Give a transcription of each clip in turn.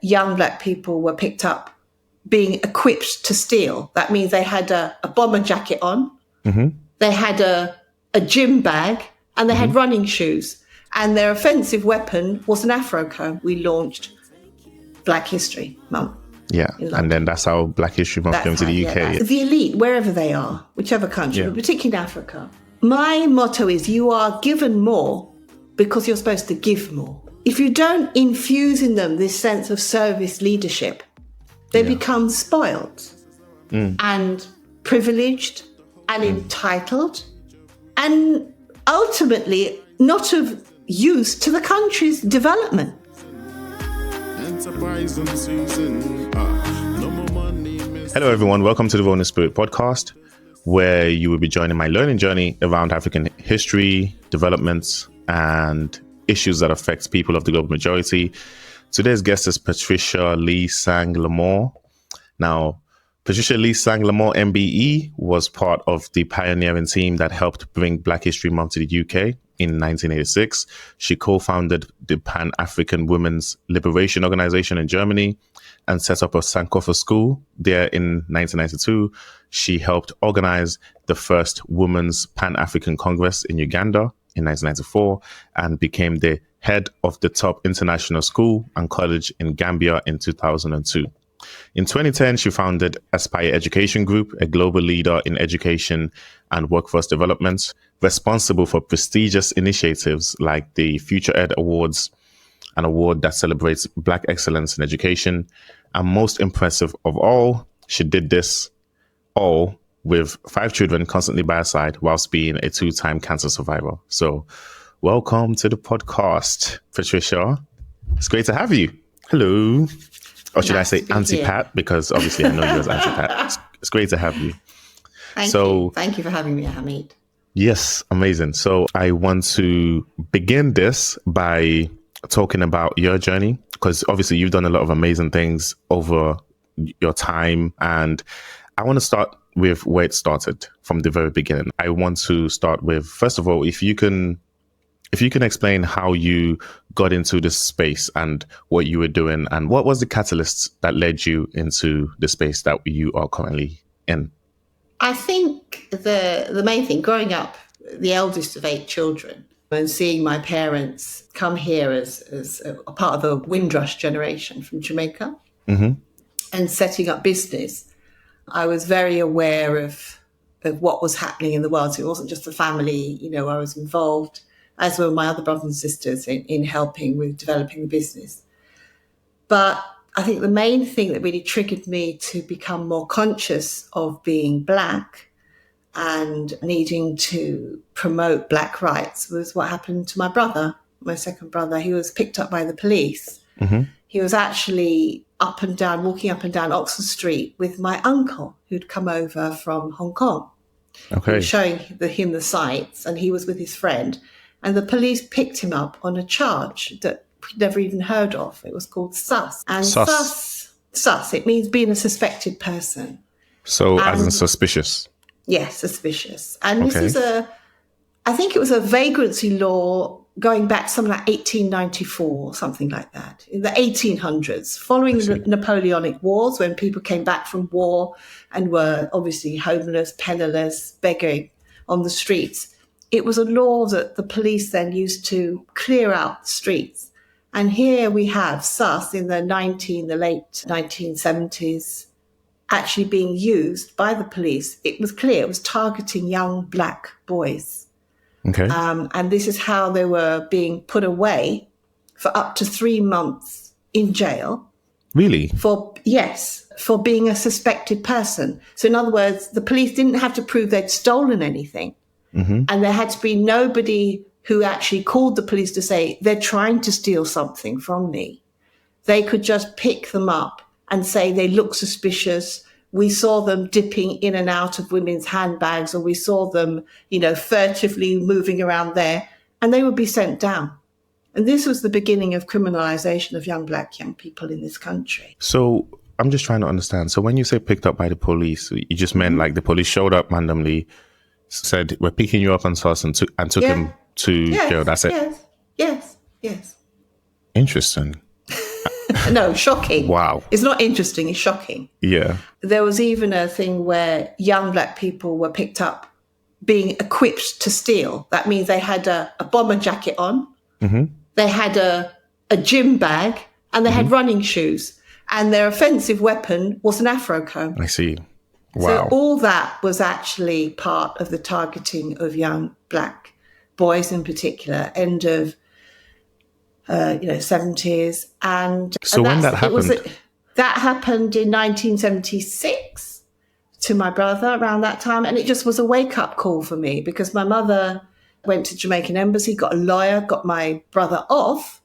young black people were picked up being equipped to steal. That means they had a bomber jacket on, they had a gym bag, and they had running shoes. And their offensive weapon was an Afro comb. We launched Black History Month. Yeah, and then that's how Black History Month came to the UK. Yeah, the elite, wherever they are, whichever country, but particularly in Africa. My motto is you are given more because you're supposed to give more. If you don't infuse in them this sense of service leadership, they become spoiled and privileged and entitled and ultimately not of use to the country's development. Hello everyone, welcome to the Ronu Spirit Podcast, where you will be joining my learning journey around African history, developments, and issues that affect people of the global majority. Today's guest is Patricia Lee Sang Lamour. Now, Patricia Lee Sang Lamour MBE was part of the pioneering team that helped bring Black History Month to the UK in 1986. She co-founded the Pan-African Women's Liberation Organization in Germany and set up a Sankofa school there in 1992. She helped organize the first Women's Pan-African Congress in Uganda in 1994 and became the head of the top international school and college in Gambia in 2002. In 2010, she founded Aspire Education Group, a global leader in education and workforce development, responsible for prestigious initiatives like the Future Ed Awards, an award that celebrates Black excellence in education. And most impressive of all, she did this all with 5 children constantly by her side whilst being a 2-time cancer survivor. So welcome to the podcast, Patricia. It's great to have you. Hello. Or should I say Auntie Pat? Because obviously I know you as Auntie Pat. It's great to have you. Thank you. Thank you for having me, Hamid. Yes, amazing. So I want to begin this by talking about your journey, because obviously you've done a lot of amazing things over your time. And I want to start with where it started from the very beginning. I want to start with, first of all, if you can explain how you got into this space and what you were doing and what was the catalyst that led you into the space that you are currently in? I think the main thing, growing up, the eldest of 8 children, and seeing my parents come here as a part of the Windrush generation from Jamaica and setting up business, I was very aware of what was happening in the world. So it wasn't just the family, I was involved, as were my other brothers and sisters, in helping with developing the business. But I think the main thing that really triggered me to become more conscious of being Black and needing to promote Black rights was what happened to my brother, my second brother. He was picked up by the police. He was actually walking up and down Oxford Street with my uncle who'd come over from Hong Kong. Okay. He was showing him the sights, and he was with his friend. And the police picked him up on a charge that we'd never even heard of. It was called sus. And sus, it means being a suspected person. So as in suspicious? Yes, suspicious. And this is I think it was a vagrancy law going back something like 1894, something like that, in the 1800s, following the Napoleonic Wars, when people came back from war and were obviously homeless, penniless, begging on the streets. It was a law that the police then used to clear out the streets. And here we have sus in the late 1970s actually being used by the police. It was clear it was targeting young Black boys. Okay. And this is how they were being put away for up to 3 months in jail. Really? For being a suspected person. So in other words, the police didn't have to prove they'd stolen anything. And there had to be nobody who actually called the police to say, they're trying to steal something from me. They could just pick them up and say they look suspicious. We saw them dipping in and out of women's handbags, or we saw them, furtively moving around there, and they would be sent down. And this was the beginning of criminalization of young people in this country. So I'm just trying to understand. So when you say picked up by the police, you just meant like the police showed up randomly, said, we're picking you up on sus, and took him to jail. That's it? Yes. Interesting. No, shocking. Wow. It's not interesting, it's shocking. Yeah. There was even a thing where young black people were picked up being equipped to steal. That means they had a bomber jacket on, they had a gym bag, and they had running shoes. And their offensive weapon was an Afro comb. I see. Wow. So all that was actually part of the targeting of young black boys in particular, end of 70s. And so when that happened? That happened in 1976 to my brother around that time. And it just was a wake-up call for me because my mother went to Jamaican embassy, got a lawyer, got my brother off.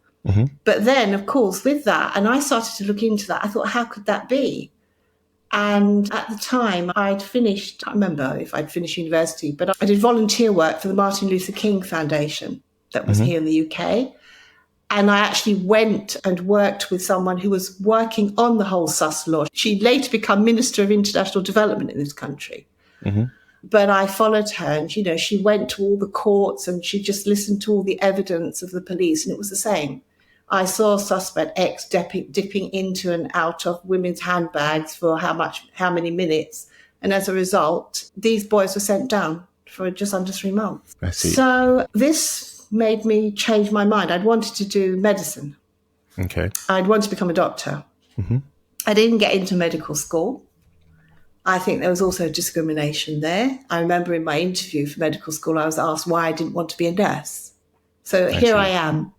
But then, of course, with that, and I started to look into that, I thought, how could that be? And at the time, I'd finished, I can't remember if I'd finished university, but I did volunteer work for the Martin Luther King Foundation that was here in the UK. And I actually went and worked with someone who was working on the whole sus law. She later became Minister of International Development in this country. But I followed her and, she went to all the courts and she just listened to all the evidence of the police. And it was the same. I saw suspect X dipping into and out of women's handbags for how many minutes. And as a result, these boys were sent down for just under 3 months. I see. So this made me change my mind. I'd wanted to do medicine. Okay. I'd wanted to become a doctor. I didn't get into medical school. I think there was also discrimination there. I remember in my interview for medical school, I was asked why I didn't want to be a nurse. So here I am,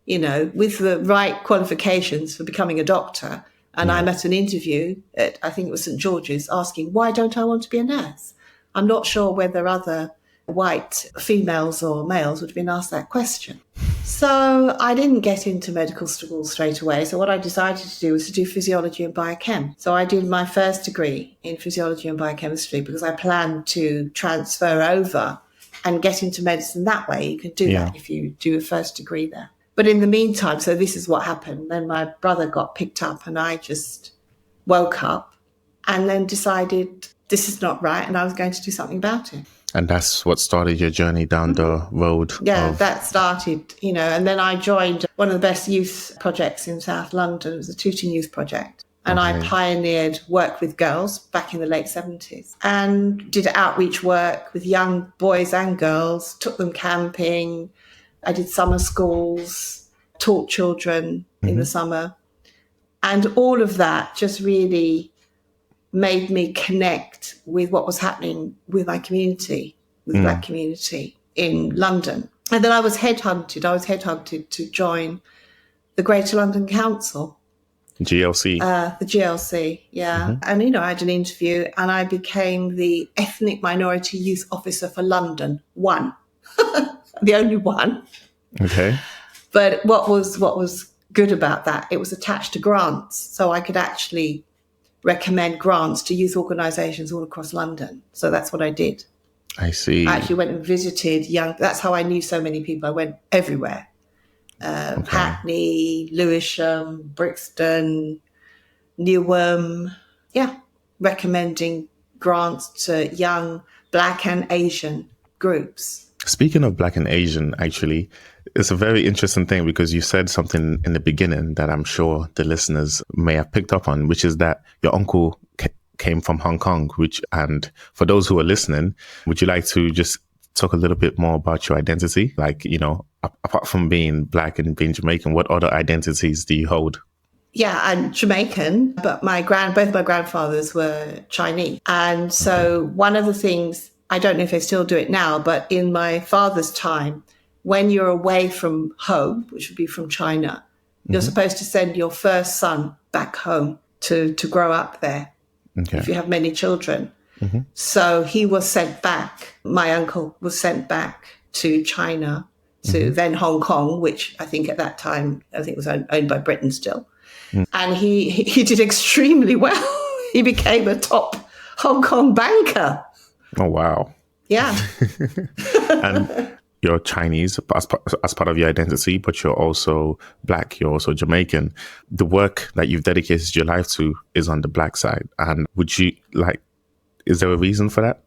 with the right qualifications for becoming a doctor. And I'm at an interview at, I think it was St. George's, asking, why don't I want to be a nurse? I'm not sure whether other white females or males would have been asked that question. So I didn't get into medical school straight away. So what I decided to do was to do physiology and biochem. So I did my first degree in physiology and biochemistry because I planned to transfer over and get into medicine that way. You can do that if you do a first degree there. But in the meantime, so this is what happened. Then my brother got picked up and I just woke up and then decided this is not right and I was going to do something about it. And that's what started your journey down the road. Yeah, that started, and then I joined one of the best youth projects in South London. It was a Tooting Youth Project. And I pioneered work with girls back in the late 70s and did outreach work with young boys and girls, took them camping. I did summer schools, taught children in the summer. And all of that just really made me connect with what was happening with my community, with the Black community in London. And then I was headhunted. To join the Greater London Council. GLC. The GLC, yeah. And, I had an interview and I became the Ethnic Minority Youth Officer for London, one. The only one. Okay. But what was good about that, it was attached to grants. So I could actually recommend grants to youth organisations all across London. So that's what I did. I see. I actually went and visited that's how I knew so many people. I went everywhere. Hackney, Lewisham, Brixton, Newham. Yeah, recommending grants to young Black and Asian groups. Speaking of Black and Asian, actually, it's a very interesting thing because you said something in the beginning that I'm sure the listeners may have picked up on, which is that your uncle came from Hong Kong, and for those who are listening, would you like to just talk a little bit more about your identity? Like, apart from being Black and being Jamaican, what other identities do you hold? Yeah, I'm Jamaican, but both my grandfathers were Chinese. And so one of the things, I don't know if they still do it now, but in my father's time, when you're away from home, which would be from China, you're supposed to send your first son back home to grow up there, if you have many children. So he was sent back. My uncle was sent back to China, to then Hong Kong, which I think at that time, it was owned by Britain still. And he did extremely well. He became a top Hong Kong banker. Oh, wow. Yeah. And you're Chinese as part of your identity, but you're also Black, you're also Jamaican. The work that you've dedicated your life to is on the Black side. And is there a reason for that?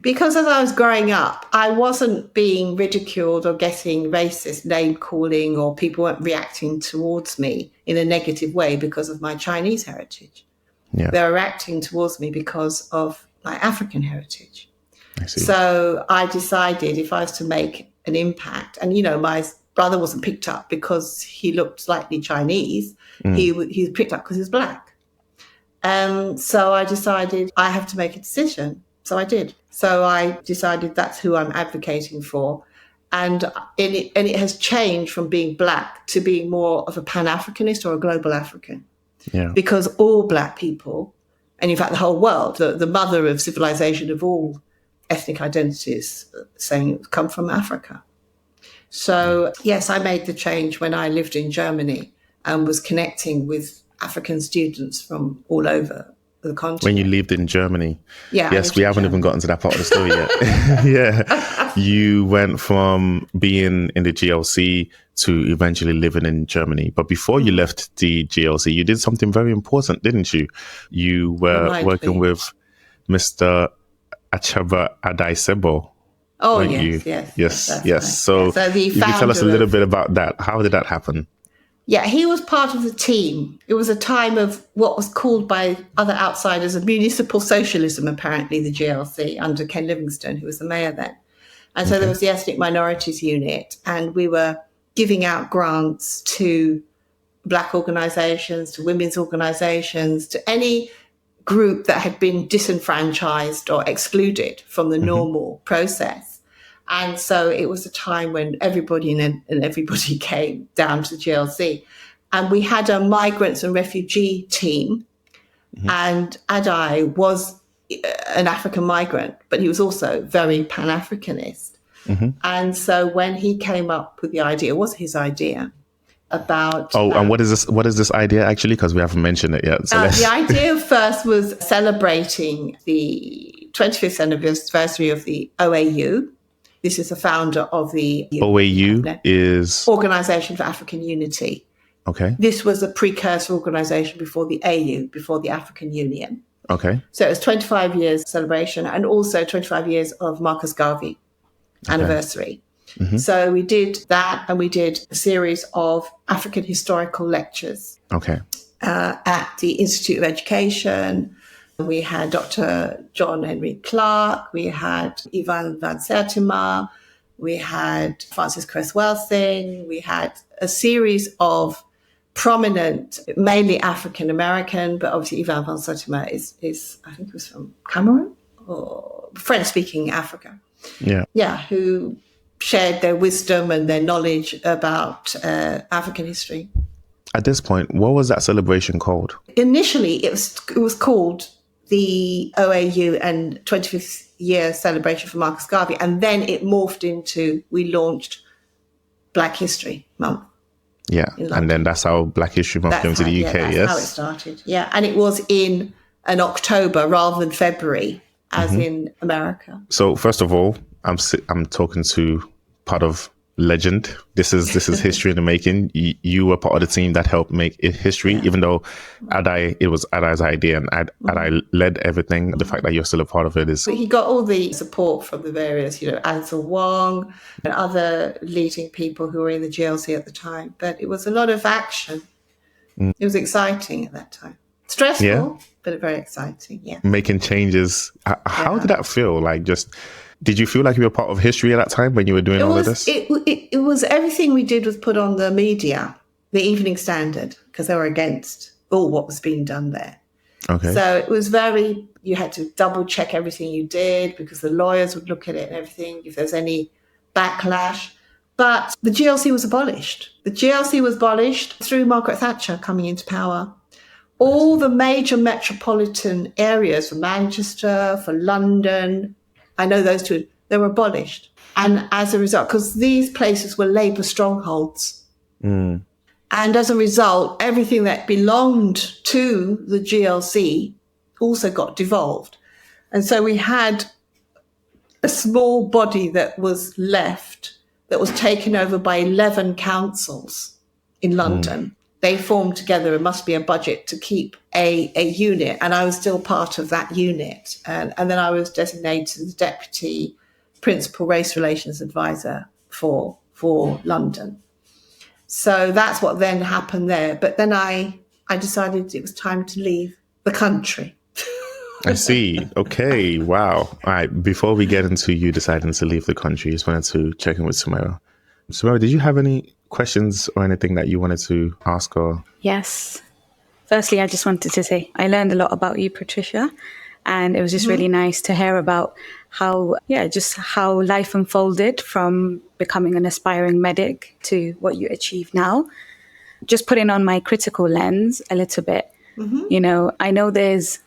Because as I was growing up, I wasn't being ridiculed or getting racist name calling, or people weren't reacting towards me in a negative way because of my Chinese heritage. Yeah. They were reacting towards me because of my African heritage. I see. So I decided if I was to make an impact, and, you know, my brother wasn't picked up because he looked slightly Chinese. He was picked up because he was black. So I decided I have to make a decision. So I did. So I decided that's who I'm advocating for. And it has changed from being black to being more of a Pan-Africanist or a global African. Yeah. Because all black people, and in fact the whole world, the mother of civilization of all ethnic identities, saying come from Africa. So yes, I made the change when I lived in Germany and was connecting with African students from all over the continent. When you lived in Germany. Yeah. Yes, we haven't even gotten to that part of the story yet. Yeah. You went from being in the GLC to eventually living in Germany. But before you left the GLC, you did something very important, didn't you? You were working with Mr. Achebe Adaisebo. Oh, yes. Yes. So you can tell us a little bit about that. How did that happen? Yeah, he was part of the team. It was a time of what was called by other outsiders a municipal socialism, apparently, the GLC, under Ken Livingstone, who was the mayor then. And so there was the Ethnic Minorities Unit, and we were giving out grants to black organisations, to women's organisations, to any group that had been disenfranchised or excluded from the normal process. And so it was a time when everybody and everybody came down to the GLC. And we had a migrants and refugee team. And Adai was an African migrant, but he was also very Pan-Africanist. And so when he came up with the idea, it was his idea, about... and what is this idea, actually? Because we haven't mentioned it yet. So the idea first was celebrating the 25th anniversary of the OAU. This is the founder of the OAU is Organisation for African Unity. Okay. This was a precursor organisation before the AU, before the African Union. Okay. So it was 25 years celebration, and also 25 years of Marcus Garvey anniversary. So we did that, and we did a series of African historical lectures at the Institute of Education. We had Dr. John Henry Clark, we had Ivan van Sertima, we had Francis Cresswell-Singh, we had a series of prominent, mainly African-American, but obviously Ivan van Sertima is I think he was from Cameroon or French-speaking Africa. Yeah, who shared their wisdom and their knowledge about African history. At this point, what was that celebration called? Initially, it was called the OAU and 25th year celebration for Marcus Garvey. And then it morphed into, we launched Black History Month. Yeah. And then that's how Black History Month came to the UK, that's how it started. Yeah. And it was in an October rather than February, as in America. So first of all, I'm talking to part of legend. This is history in the making. You were part of the team that helped make it history, even though it was Adai's idea, and Adai led everything. The fact that you're still a part of it is... But he got all the support from the various, Ansel Wong and other leading people who were in the GLC at the time. But it was a lot of action. It was exciting at that time. Stressful, but very exciting, Making changes. How did that feel? Like, did you feel like you were part of history at that time when you were doing all of this? It was everything we did was put on the media, the Evening Standard, because they were against all what was being done there. Okay. So it was you had to double check everything you did because the lawyers would look at it and everything, if there's any backlash. But the GLC was abolished. The GLC was abolished through Margaret Thatcher coming into power. All the major metropolitan areas for Manchester, for London, I know those two, they were abolished. And as a result, because these places were Labour strongholds. And as a result, everything that belonged to the GLC also got devolved. And so we had a small body that was left, that was taken over by 11 councils in London. they formed together, it must be a budget to keep a unit. And I was still part of that unit. And then I was designated as Deputy Principal Race Relations Advisor for London. So that's what then happened there. But then I decided it was time to leave the country. I see. Okay. Wow. All right. Before we get into you deciding to leave the country, I just wanted to check in with Samara. Samara, did you have any questions or anything that you wanted to ask her? Yes. Firstly, I just wanted to say I learned a lot about you, Patricia. And it was just really nice to hear about how life unfolded from becoming an aspiring medic to what you achieve now. Just putting on my critical lens a little bit, I know there's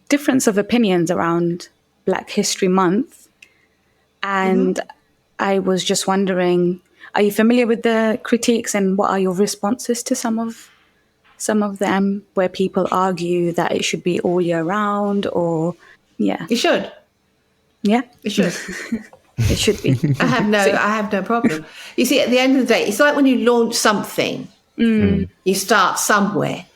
difference of opinions around Black History Month. And I was just wondering, are you familiar with the critiques and what are your responses to some of them where people argue that it should be all year round or, yeah. It should. Yeah? It should. It should be. I have no problem. You see, at the end of the day, it's like when you launch something, you start somewhere.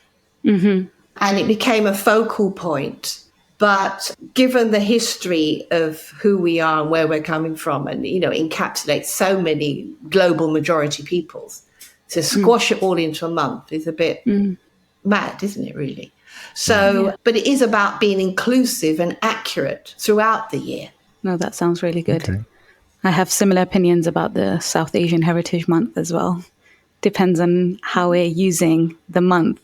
And it became a focal point. But given the history of who we are and where we're coming from and, encapsulates so many global majority peoples, to squash it all into a month is a bit mad, isn't it, really? So, but it is about being inclusive and accurate throughout the year. No, that sounds really good. Okay. I have similar opinions about the South Asian Heritage Month as well. Depends on how we're using the month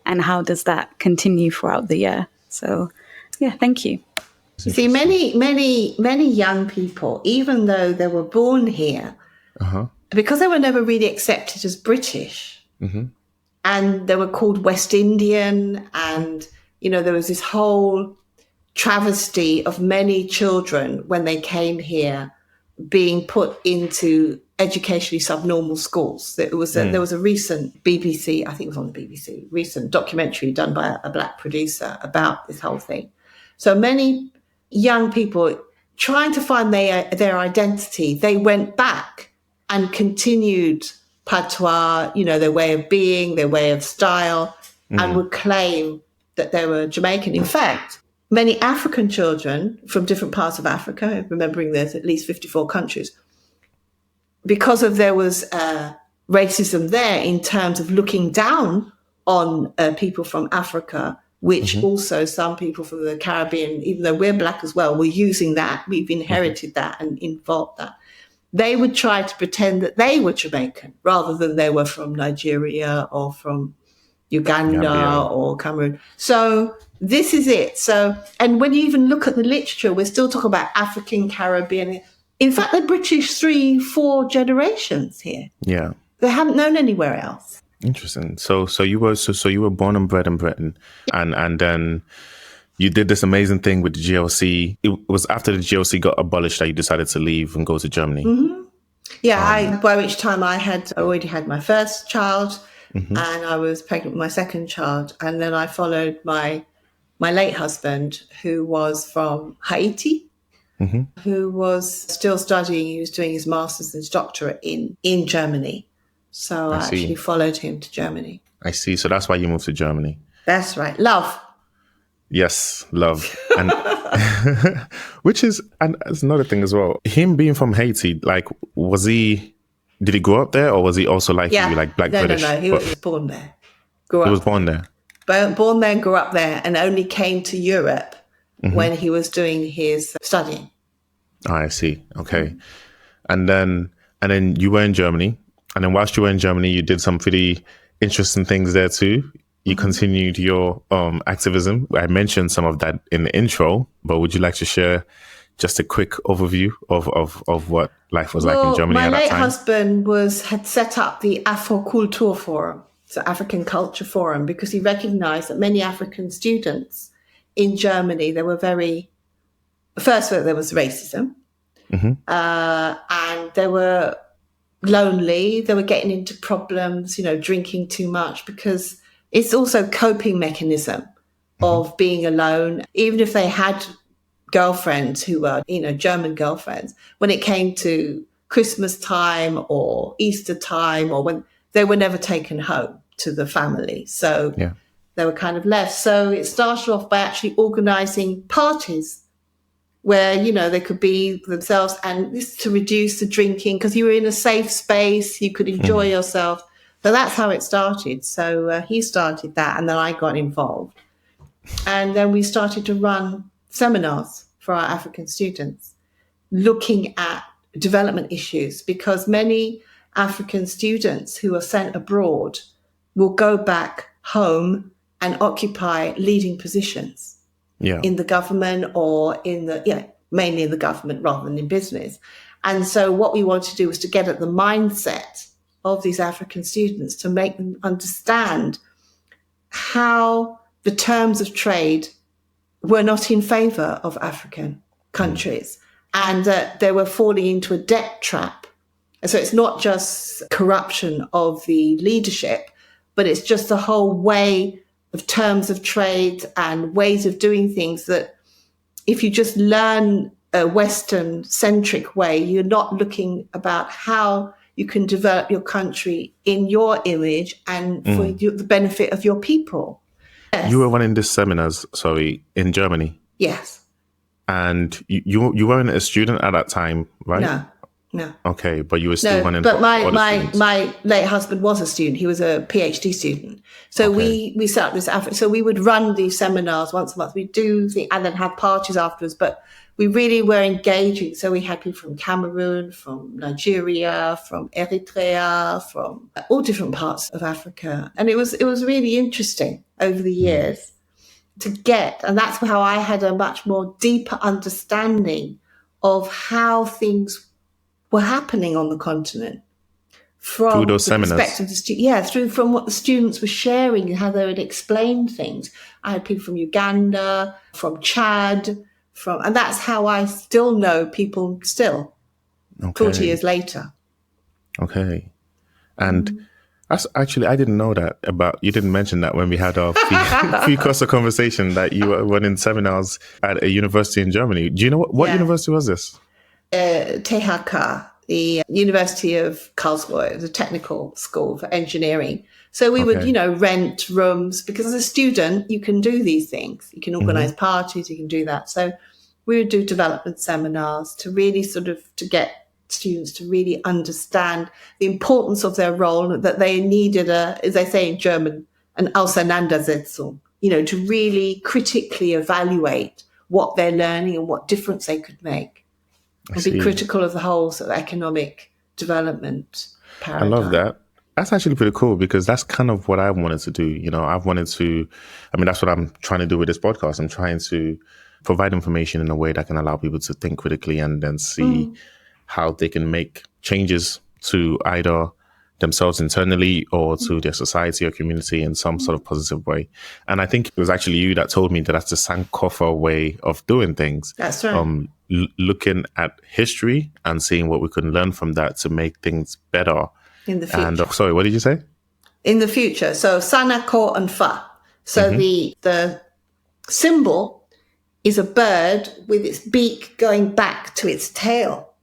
and how does that continue throughout the year. So, yeah, thank you. You see, many young people, even though they were born here, because they were never really accepted as British, and they were called West Indian, and, there was this whole travesty of many children when they came here being put into educationally subnormal schools. There was a recent BBC, I think it was on the BBC, recent documentary done by a Black producer about this whole thing. So many young people trying to find their identity, they went back and continued patois, their way of being, their way of style, and would claim that they were Jamaican. In fact, many African children from different parts of Africa, remembering there's at least 54 countries, because there was racism there in terms of looking down on people from Africa, which also some people from the Caribbean, even though we're Black as well, were using that. We've inherited that and involved that. They would try to pretend that they were Jamaican rather than they were from Nigeria or from Uganda Gambia. or Cameroon. So this is it. So, and when you even look at the literature, we're still talking about African, Caribbean. In fact, the British 3-4 generations here. Yeah. They haven't known anywhere else. Interesting. So you were born and bred in Britain, and then you did this amazing thing with the GLC. It was after the GLC got abolished that you decided to leave and go to Germany. Yeah, by which time I had already had my first child, and I was pregnant with my second child, and then I followed my late husband, who was from Haiti, who was still studying. He was doing his master's and his doctorate in Germany. So I actually followed him to Germany. I see. So that's why you moved to Germany. That's right. Love. Yes, love. And which is, and that's another thing as well. Him being from Haiti, like, did he grow up there or was he also like you, like Black British? No. He was born there. He was born there. Born there and grew up there, and only came to Europe when he was doing his studying. Oh, I see. Okay. And then you were in Germany. And then whilst you were in Germany, you did some pretty interesting things there too. You continued your activism. I mentioned some of that in the intro, but would you like to share just a quick overview of what life was like in Germany at that time? My late husband had set up the Afro-Kultur Forum, so African Culture Forum, because he recognized that many African students in Germany, there was racism, and they were lonely, they were getting into problems, drinking too much, because it's also a coping mechanism of being alone. Even if they had girlfriends who were, German girlfriends, when it came to Christmas time or Easter time, or when they were never taken home to the family. So Yeah. they were kind of left. So it started off by actually organising parties where, they could be themselves, and this to reduce the drinking, because you were in a safe space, you could enjoy yourself. So that's how it started. So he started that, and then I got involved. And then we started to run seminars for our African students, looking at development issues, because many African students who are sent abroad will go back home and occupy leading positions in the government, or mainly in the government rather than in business. And so what we wanted to do was to get at the mindset of these African students, to make them understand how the terms of trade were not in favour of African countries, and that they were falling into a debt trap. And so it's not just corruption of the leadership, but it's just the whole way of terms of trade and ways of doing things, that if you just learn a Western-centric way, you're not looking about how you can develop your country in your image and for the benefit of your people. Yes. You were running these seminars, in Germany. Yes. And you weren't a student at that time, right? No. Okay, but you were still running. But my late husband was a student. He was a PhD student. So we set up this Africa. So we would run these seminars once a month. We do and then have parties afterwards. But we really were engaging. So we had people from Cameroon, from Nigeria, from Eritrea, from all different parts of Africa, and it was really interesting over the years to get. And that's how I had a much more deeper understanding of how things were happening on the continent from through those seminars. Perspective from what the students were sharing and how they would explain things. I had people from Uganda, from Chad, and that's how I still know people 40 years later. Okay. And that's actually, I didn't know that about, you didn't mention that when we had our precursor conversation, that you were running seminars at a university in Germany. Do you know what university was this? THK, the University of Karlsruhe, the technical school for engineering. So we would, rent rooms, because as a student, you can do these things. You can organise parties, you can do that. So we would do development seminars to really to get students to really understand the importance of their role, that they needed as they say in German, an Auseinandersetzung, to really critically evaluate what they're learning and what difference they could make. And be critical of the whole economic development paradigm. I love that. That's actually pretty cool, because that's kind of what I wanted to do. That's what I'm trying to do with this podcast. I'm trying to provide information in a way that can allow people to think critically and then see how they can make changes to either themselves internally or to their society or community in some sort of positive way. And I think it was actually you that told me that that's the Sankofa way of doing things. That's right. Looking at history and seeing what we can learn from that to make things better. In the future. And sorry, what did you say? In the future. So Sana, Ko, and Fa. So the symbol is a bird with its beak going back to its tail.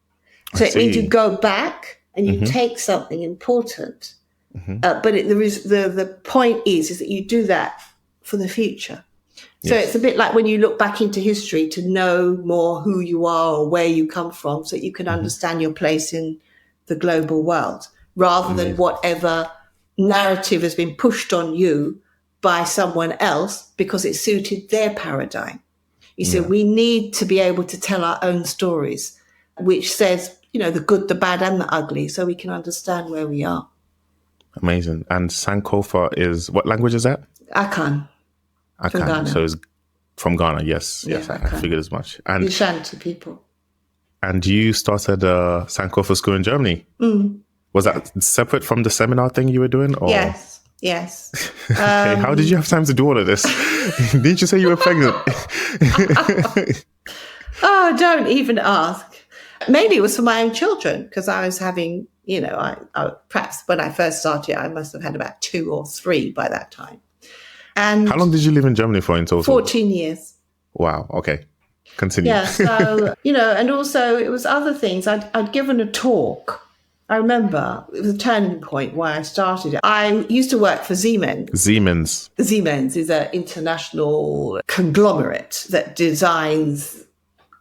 So it means you go back and you take something important. But the point is that you do that for the future. So it's a bit like when you look back into history to know more who you are or where you come from, so that you can understand your place in the global world, rather than whatever narrative has been pushed on you by someone else because it suited their paradigm. You see, we need to be able to tell our own stories, which says, the good, the bad, and the ugly, so we can understand where we are. Amazing. And Sankofa is, what language is that? Akan. From Ghana. So it's from Ghana, yes. Yes, I figured as much. And the Shanti people. And you started a Sankofa school in Germany. Was that separate from the seminar thing you were doing? Or? Yes. Okay, how did you have time to do all of this? Didn't you say you were pregnant? Oh, don't even ask. Mainly it was for my own children, because I was having, I perhaps when I first started, I must have had about 2 or 3 by that time. And how long did you live in Germany for in total? 14 years. Wow. Okay. Continue. Yeah. So, and also it was other things. I'd given a talk I remember it was a turning point why I started it. I used to work for Siemens. Siemens. Siemens is an international conglomerate that designs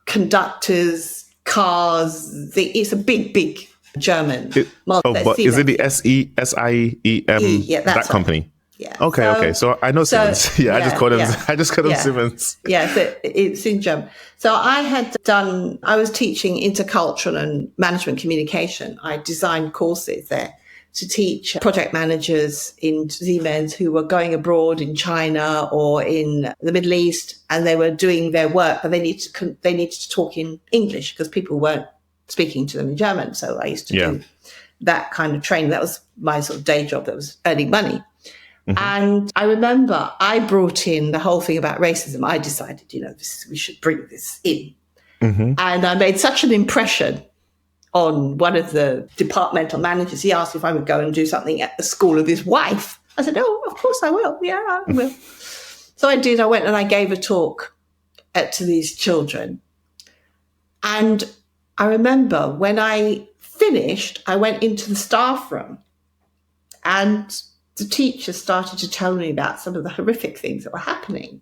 conductors, cars. It's a big German. But is it the SIEM? Yeah, that's that company? Right. Yeah. Okay. So I know Siemens. I just called them Siemens. Yeah, so it's in German. So I was teaching intercultural and management communication. I designed courses there to teach project managers in Siemens who were going abroad in China or in the Middle East, and they were doing their work, but they needed to talk in English because people weren't speaking to them in German. So I used to do that kind of training. That was my sort of day job that was earning money. Mm-hmm. And I remember I brought in the whole thing about racism. I decided, we should bring this in. Mm-hmm. And I made such an impression on one of the departmental managers. He asked if I would go and do something at the school of his wife. I said, oh, of course I will. Yeah, I will. So I did. I went and I gave a talk to these children. And I remember when I finished, I went into the staff room and the teachers started to tell me about some of the horrific things that were happening.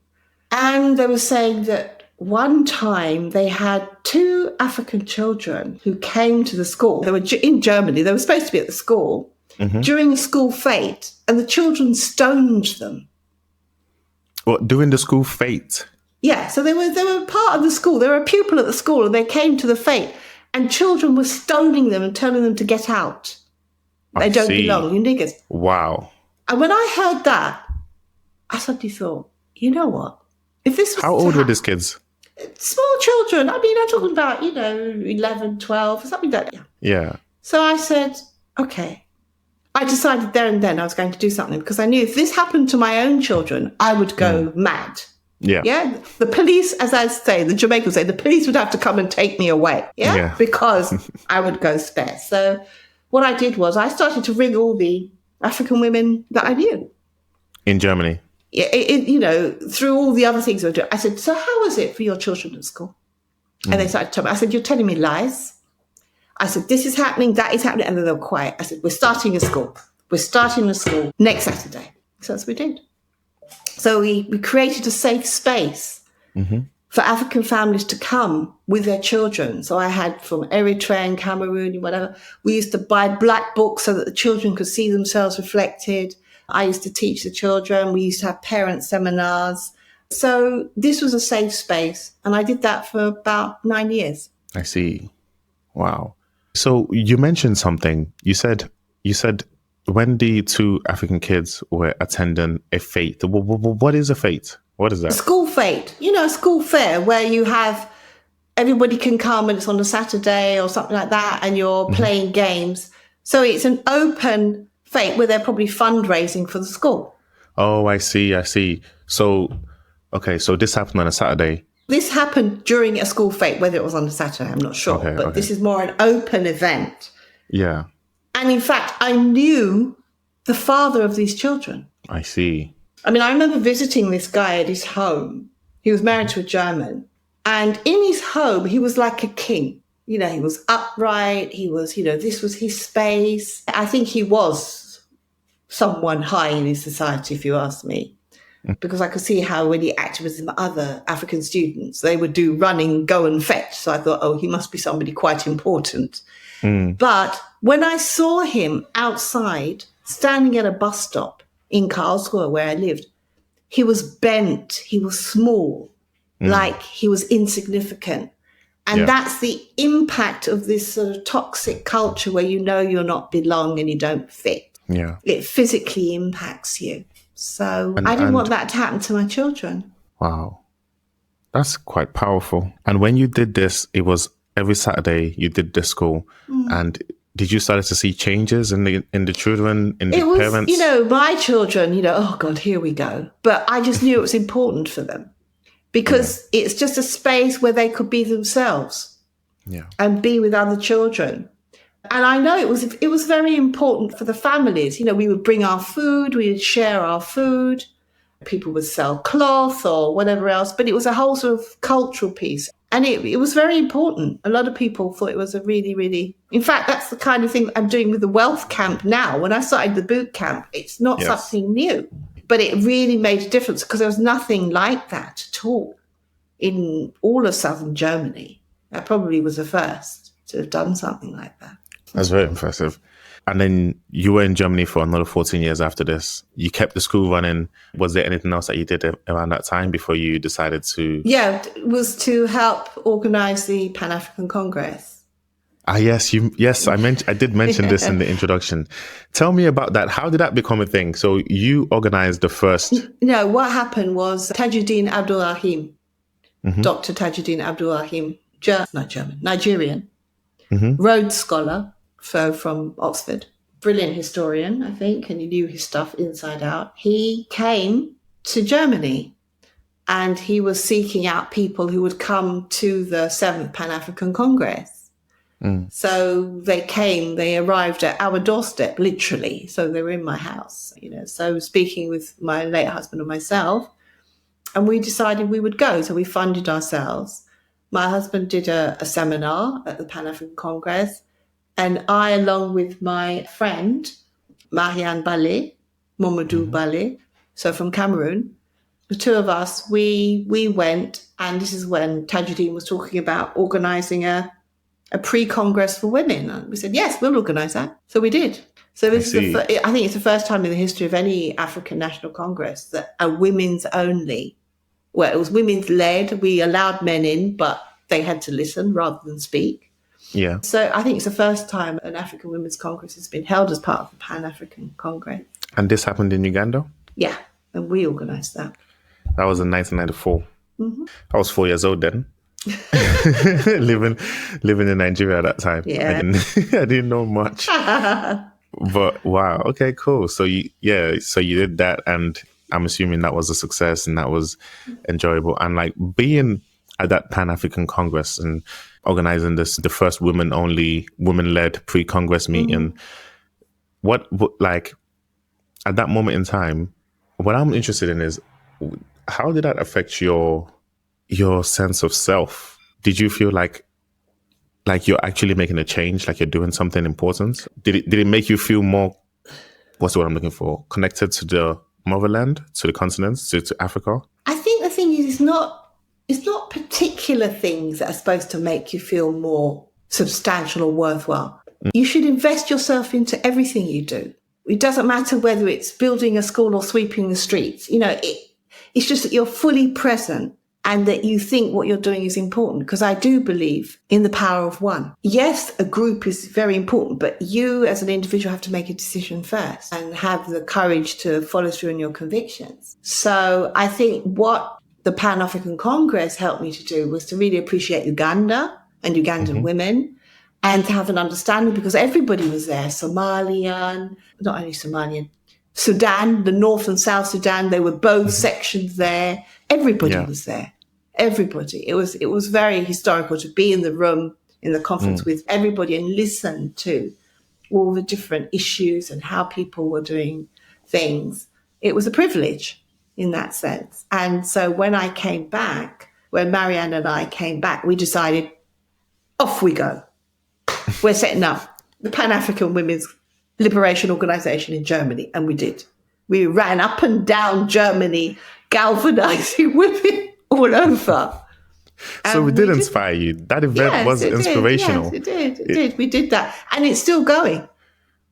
And they were saying that one time they had 2 African children who came to the school. They were in Germany. They were supposed to be at the school during the school fete, and the children stoned them. What, during the school fete? Yeah, so they were part of the school. They were a pupil at the school, and they came to the fete, and children were stoning them and telling them to get out. They don't belong, you niggers. Wow. And when I heard that, I suddenly thought, you know what? If this was How old were these kids? Small children. I mean, I'm talking about, 11, 12, something like that. Yeah. So I said, okay. I decided there and then I was going to do something because I knew if this happened to my own children, I would go mad. Yeah. Yeah. The police, as I say, the Jamaicans say, the police would have to come and take me away. Yeah. Because I would go spare. So what I did was I started to ring all the African women that I knew. In Germany? Yeah, through all the other things I was doing. I said, so how was it for your children at school? And they started to tell me. I said, you're telling me lies. I said, this is happening, that is happening. And then they were quiet. I said, we're starting a school. We're starting a school next Saturday. So that's what we did. So we created a safe space for African families to come with their children. So I had from Eritrea and Cameroon and whatever. We used to buy black books so that the children could see themselves reflected. I used to teach the children. We used to have parent seminars. So this was a safe space. And I did that for about 9 years. I see. Wow. So you mentioned something. You said when the 2 African kids were attending a fete. What is a fete? What is that? A school fete. A school fair where you have everybody can come and it's on a Saturday or something like that and you're playing games. So it's an open fete where they're probably fundraising for the school. Oh, I see. So this happened on a Saturday. This happened during a school fete, whether it was on a Saturday, I'm not sure. But this is more an open event. Yeah. And in fact, I knew the father of these children. I see. I mean, I remember visiting this guy at his home. He was married to a German. And in his home, he was like a king. He was upright. He was, this was his space. I think he was someone high in his society, if you ask me. Because I could see how when he acted with some other African students, they would do running, go and fetch. So I thought, oh, he must be somebody quite important. But when I saw him outside, standing at a bus stop in Karlsruhe, where I lived, he was bent, he was small, like he was insignificant. And that's the impact of this sort of toxic culture where you're not belong and you don't fit. Yeah. It physically impacts you. So I didn't want that to happen to my children. Wow. That's quite powerful. And when you did this, it was every Saturday you did this school. And did you start to see changes in the children, in the parents? My children, oh God, here we go. But I just knew it was important for them because it's just a space where they could be themselves and be with other children. And I know it was very important for the families. We would bring our food, we would share our food. People would sell cloth or whatever else, but it was a whole sort of cultural piece. And it was very important. A lot of people thought it was a really, really... In fact, that's the kind of thing that I'm doing with the wealth camp now. When I started the boot camp, it's not something new. But it really made a difference because there was nothing like that at all in all of southern Germany. I probably was the first to have done something like that. That's very impressive. And then you were in Germany for another 14 years after this. You kept the school running. Was there anything else that you did around that time before you decided to... Yeah, it was to help organise the Pan-African Congress. Yes, I did mention this in the introduction. Tell me about that. How did that become a thing? So you organised the first... No, what happened was Tajuddin Abdulrahim, Dr. Tajuddin Abdulrahim, Nigerian, Rhodes Scholar, so from Oxford, brilliant historian, I think, and he knew his stuff inside out. He came to Germany and he was seeking out people who would come to the 7th Pan-African Congress. So they arrived at our doorstep, literally. So they were in my house, so speaking with my late husband and myself, and we decided we would go. So we funded ourselves. My husband did a seminar at the Pan-African Congress. And I, along with my friend, Marianne Ballet, Mamadou Ballet, so from Cameroon, the two of us, we went, and this is when Tajuddin was talking about organising a pre-Congress for women. And we said, yes, we'll organise that. So we did. So this is I think it's the first time in the history of any African National Congress that a women's only, well, it was women's led. We allowed men in, but they had to listen rather than speak. Yeah. So I think it's the first time an African Women's Congress has been held as part of the Pan-African Congress. And this happened in Uganda? Yeah, and we organised that. That was in 1994. I was 4 years old then. living in Nigeria at that time. Yeah. I didn't know much. But wow, okay, cool. So you did that, and I'm assuming that was a success and that was enjoyable. And like being at that Pan-African Congress and organizing the first women-led pre-Congress meeting, what like at that moment in time, what I'm interested in is how did that affect your sense of self? Did you feel like you're actually making a change, like you're doing something important? Did it make you feel more, what's the word I'm looking for, connected to the motherland, to the continent, to Africa? I think the thing is, it's not particular things that are supposed to make you feel more substantial or worthwhile. You should invest yourself into everything you do. It doesn't matter whether it's building a school or sweeping the streets. It's just that you're fully present and that you think what you're doing is important, because I do believe in the power of one. Yes, a group is very important, but you as an individual have to make a decision first and have the courage to follow through on your convictions. So I think what the Pan-African Congress helped me to do was to really appreciate Uganda and Ugandan women, and to have an understanding, because everybody was there, Somalian, not only Somalian, Sudan, the North and South Sudan, they were both sections there. Everybody was there. Everybody. It was very historical to be in the room, in the conference with everybody and listen to all the different issues and how people were doing things. It was a privilege in that sense. And so when Marianne and I came back, we decided, off we go. We're setting up the Pan-African Women's Liberation Organization in Germany. And we did. We ran up and down Germany, galvanizing women all over. So it did inspire you. That event was inspirational. Yes, it did. We did that. And it's still going.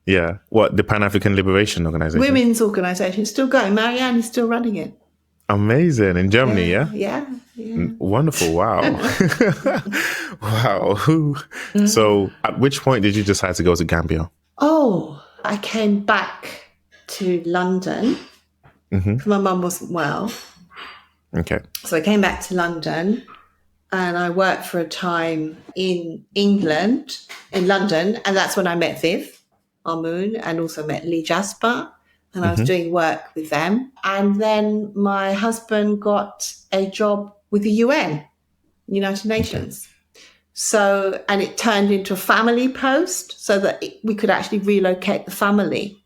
Yeah. What? The Pan-African Liberation Organization? Women's organization. It's still going. Marianne is still running it. Amazing. In Germany, yeah? Yeah. Wonderful. Wow. Wow. So at which point did you decide to go to Gambia? Oh, I came back to London because my mum wasn't well. Okay. So I came back to London and I worked for a time in London, and that's when I met Viv Armoon and also met Lee Jasper, and I was doing work with them. And then my husband got a job with the UN, United Nations. So, and it turned into a family post so that we could actually relocate the family.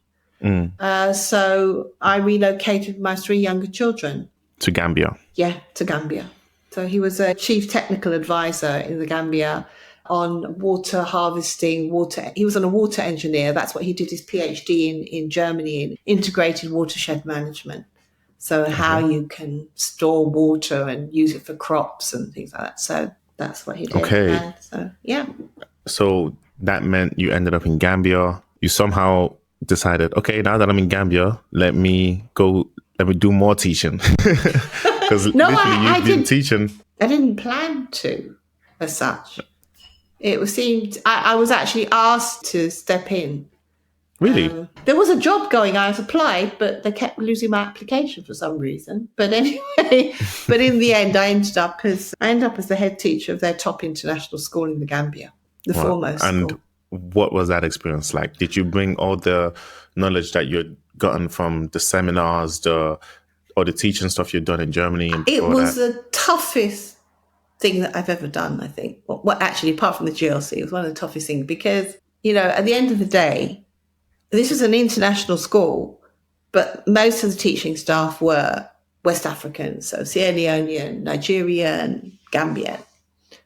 So I relocated my 3 younger children. To Gambia? Yeah, to Gambia. So he was a chief technical advisor in the Gambia on water harvesting, He was a water engineer. That's what he did his PhD in Germany, in integrated watershed management. So how you can store water and use it for crops and things like that. So that's what he did. Okay. And so, yeah. So that meant you ended up in Gambia. You somehow decided, okay, now that I'm in Gambia, let me do more teaching. Because No, literally you've been teaching. I didn't plan to, as such. I was actually asked to step in. Really? There was a job going. I was applied, but they kept losing my application for some reason. But anyway, but in the end, I ended up as the head teacher of their top international school in the Gambia, the foremost and school. What was that experience like? Did you bring all the knowledge that you'd gotten from the seminars, or the teaching stuff you'd done in Germany? And it was the toughest thing that I've ever done, I think. Well, actually, apart from the GLC, it was one of the toughest things because, at the end of the day, this was an international school, but most of the teaching staff were West Africans, so Sierra Leonean, Nigerian, Gambian.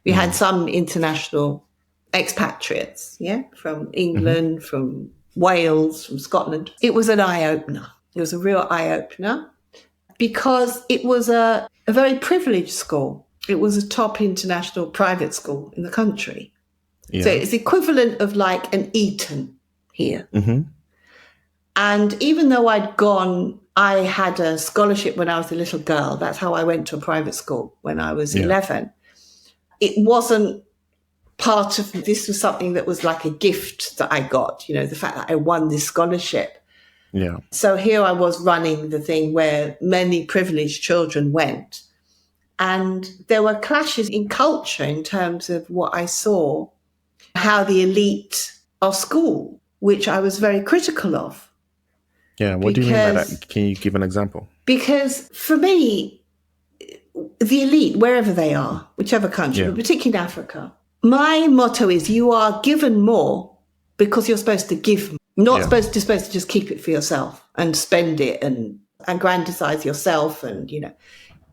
We had some international expatriates, from England, from Wales, from Scotland. It was an eye-opener. It was a real eye-opener because it was a very privileged school. It was a top international private school in the country. Yeah. So it's the equivalent of like an Eton here. Mm-hmm. And even though I had a scholarship when I was a little girl. That's how I went to a private school when I was 11. It wasn't part of, this was something that was like a gift that I got, the fact that I won this scholarship. Yeah. So here I was running the thing where many privileged children went. And there were clashes in culture in terms of what I saw, how the elite of school, which I was very critical of. Yeah, what do you mean by that? Can you give an example? Because for me, the elite, wherever they are, whichever country, but particularly in Africa, my motto is you are given more because you're supposed to give, not supposed to just keep it for yourself and spend it and aggrandize yourself and,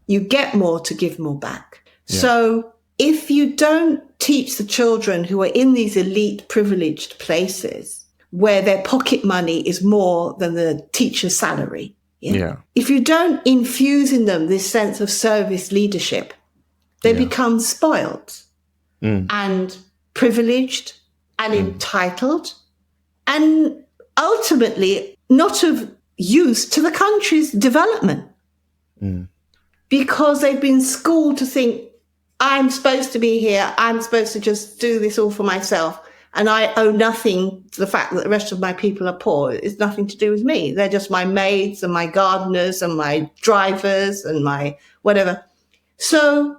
you get more to give more back. Yeah. So if you don't teach the children who are in these elite privileged places where their pocket money is more than the teacher's salary, if you don't infuse in them this sense of service leadership, they become spoiled and privileged and entitled and ultimately not of use to the country's development. Because they've been schooled to think, I'm supposed to be here, I'm supposed to just do this all for myself, and I owe nothing to the fact that the rest of my people are poor. It's nothing to do with me. They're just my maids and my gardeners and my drivers and my whatever. So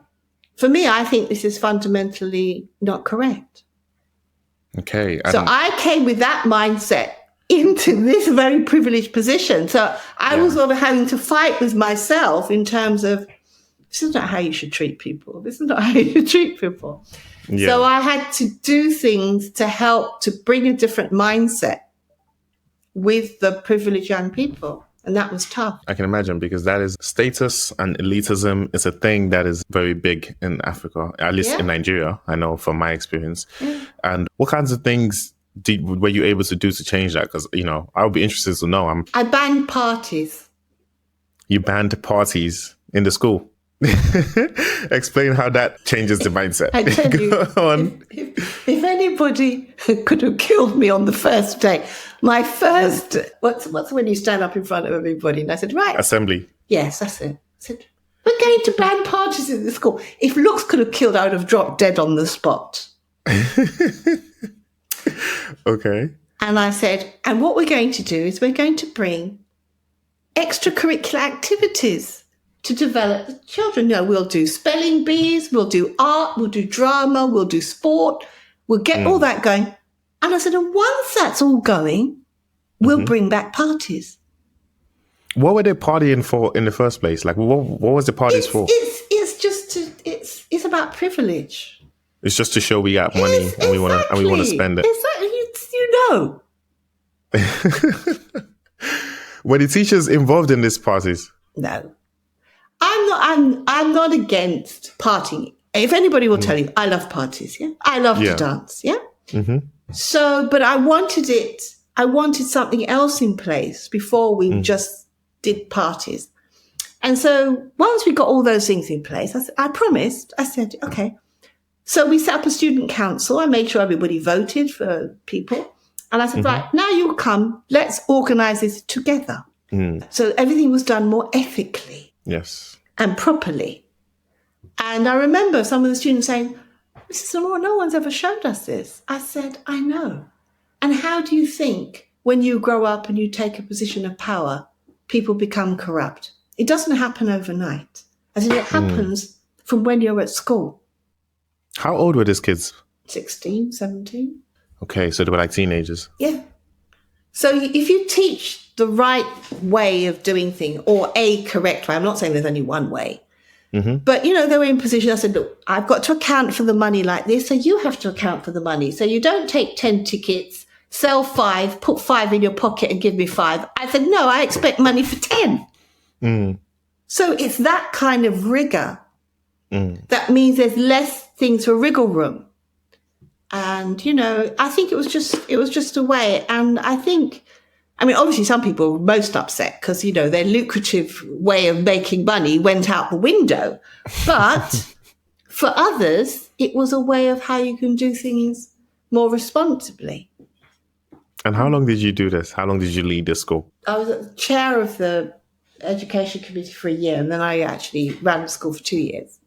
for me, I think this is fundamentally not correct. Okay. So I came with that mindset into this very privileged position. So I was sort of having to fight with myself in terms of, this is not how you should treat people. This is not how you should treat people. Yeah. So I had to do things to help to bring a different mindset with the privileged young people. And that was tough. I can imagine, because that is status and elitism is a thing that is very big in Africa, at least in Nigeria, I know from my experience. Yeah. And what kinds of things were you able to do to change that? Because, I would be interested to know. I banned parties. You banned parties in the school? Explain how that changes the mindset. I tell you, if anybody could have killed me on the first day, my first, what's when you stand up in front of everybody? And I said, right. Assembly. Yes, that's it. I said, we're going to ban parties in the school. If looks could have killed, I would have dropped dead on the spot. Okay. And I said, and what we're going to do is we're going to bring extracurricular activities to develop the children. We'll do spelling bees, we'll do art, we'll do drama, we'll do sport, we'll get all that going. And I said, and once that's all going, we'll bring back parties. What were they partying for in the first place? Like, what was the parties for? It's about privilege. It's just to show we got money and we want to spend it. Exactly, Were the teachers involved in these parties? No. I'm not against partying. If anybody will tell you, I love parties. Yeah, I love to dance. Yeah. Mm-hmm. So, but I wanted something else in place before we just did parties. And so once we got all those things in place, I said, okay. So we set up a student council. I made sure everybody voted for people. And I said, right, now you'll come, let's organize this together. So everything was done more ethically. Yes. And properly. And I remember some of the students saying, Mrs. Lamour, no one's ever showed us this. I said, I know. And how do you think when you grow up and you take a position of power, people become corrupt? It doesn't happen overnight. I said, it happens from when you're at school. How old were these kids? 16, 17. Okay, so they were like teenagers. Yeah. So if you teach the right way of doing things, or a correct way, I'm not saying there's only one way, but, they were in position. I said, look, I've got to account for the money like this, so you have to account for the money. So you don't take 10 tickets, sell 5, put 5 in your pocket and give me 5. I said, no, I expect money for 10. So it's that kind of rigor. That means there's less things for wriggle room. And, I think it was just a way. And obviously some people were most upset because, their lucrative way of making money went out the window. But for others, it was a way of how you can do things more responsibly. And how long did you do this? How long did you lead this school? I was the chair of the education committee for a year, and then I actually ran the school for 2 years.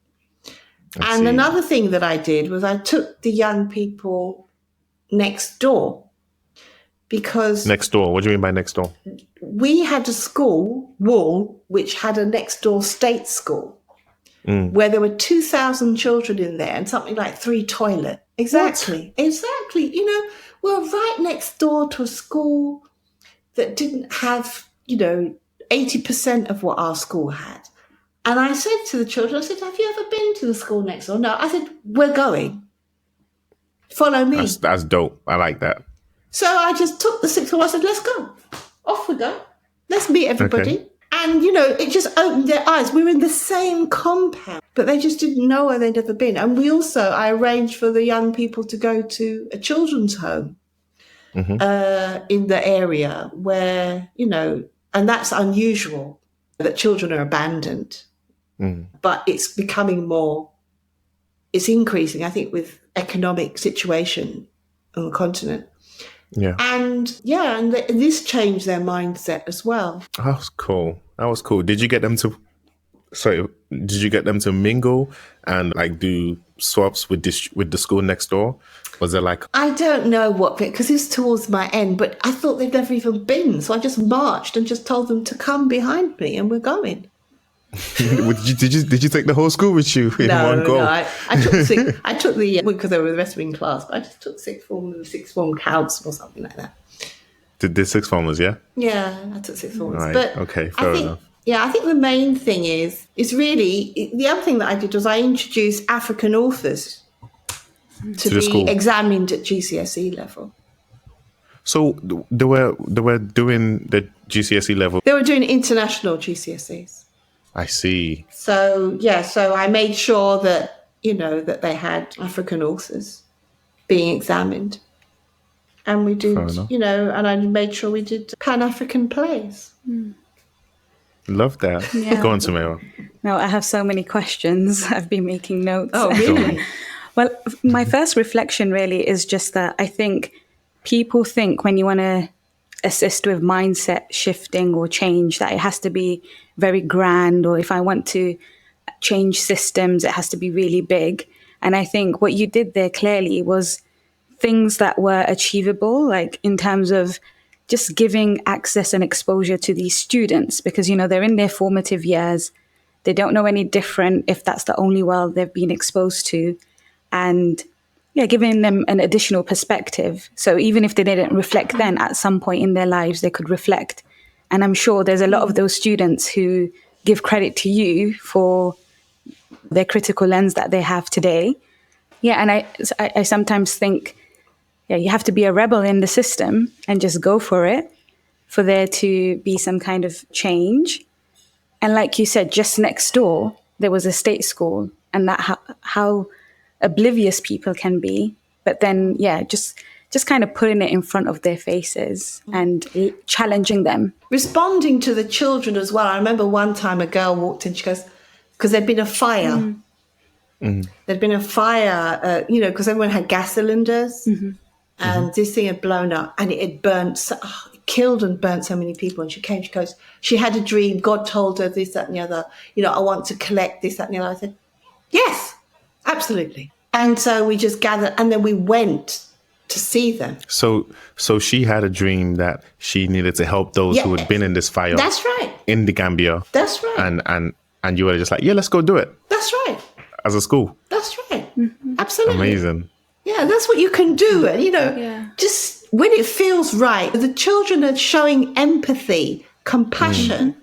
And another thing that I did was I took the young people next door. Because next door, what do you mean by next door? We had a school wall which had a next door state school where there were 2,000 children in there and something like 3 toilets. Exactly. What? Exactly. We're right next door to a school that didn't have, 80% of what our school had. And I said to the children, have you ever been to the school next door? No. I said, we're going. Follow me. That's dope. I like that. So I just took the 6th form. I said, let's go. Off we go. Let's meet everybody. Okay. And, it just opened their eyes. We were in the same compound, but they just didn't know where they'd ever been. And I arranged for the young people to go to a children's home in the area where, and that's unusual that children are abandoned. But it's becoming it's increasing, I think, with economic situation on the continent. Yeah. And this changed their mindset as well. That was cool. Did you get them to mingle and do swaps with the school next door? Was there I don't know what bit, because it's towards my end, but I thought they'd never even been. So I just marched and just told them to come behind me, and we're going. Did you take the whole school with you in one go? No, I took because they were the rest of me in class, but I just took 6th form and the 6th form council or something like that. Did the 6th formers, yeah? Yeah, I took 6th formers. Right. But okay, fair enough. Yeah, I think the main thing is really, the other thing that I did was I introduced African authors to be school. Examined at GCSE level. So they were doing the GCSE level? They were doing international GCSEs. I see. So I made sure that, that they had African authors being examined. And we did, and I made sure we did Pan-African plays. Love that. Yeah. Go on, Samira. No, I have so many questions. I've been making notes. Oh, really? Well, my first reflection really is just that I think people think when you want to assist with mindset shifting or change that it has to be very grand, or if I want to change systems, it has to be really big. And I think what you did there clearly was things that were achievable, like in terms of just giving access and exposure to these students, because, they're in their formative years. They don't know any different if that's the only world they've been exposed to. And giving them an additional perspective. So even if they didn't reflect then, at some point in their lives, they could reflect. And I'm sure there's a lot of those students who give credit to you for their critical lens that they have today. Yeah, and I sometimes think, you have to be a rebel in the system and just go for it, for there to be some kind of change. And like you said, just next door, there was a state school, and that how oblivious people can be. But then, just kind of putting it in front of their faces and challenging them. Responding to the children as well. I remember one time a girl walked in, she goes, because there'd been a fire. There'd been a fire, because everyone had gas cylinders, and this thing had blown up, and it had burnt, it killed and burnt so many people. And she came, she goes, she had a dream. God told her this, that, and the other. I want to collect this, that, and the other. I said, yes, absolutely. And so we just gathered, and then we went to see them. So she had a dream that she needed to help those who had been in this fire. That's right. In the Gambia. That's right. And you were just like, yeah, let's go do it. That's right. As a school. That's right. Absolutely. Amazing. Yeah, that's what you can do. And, just when it feels right, the children are showing empathy, compassion,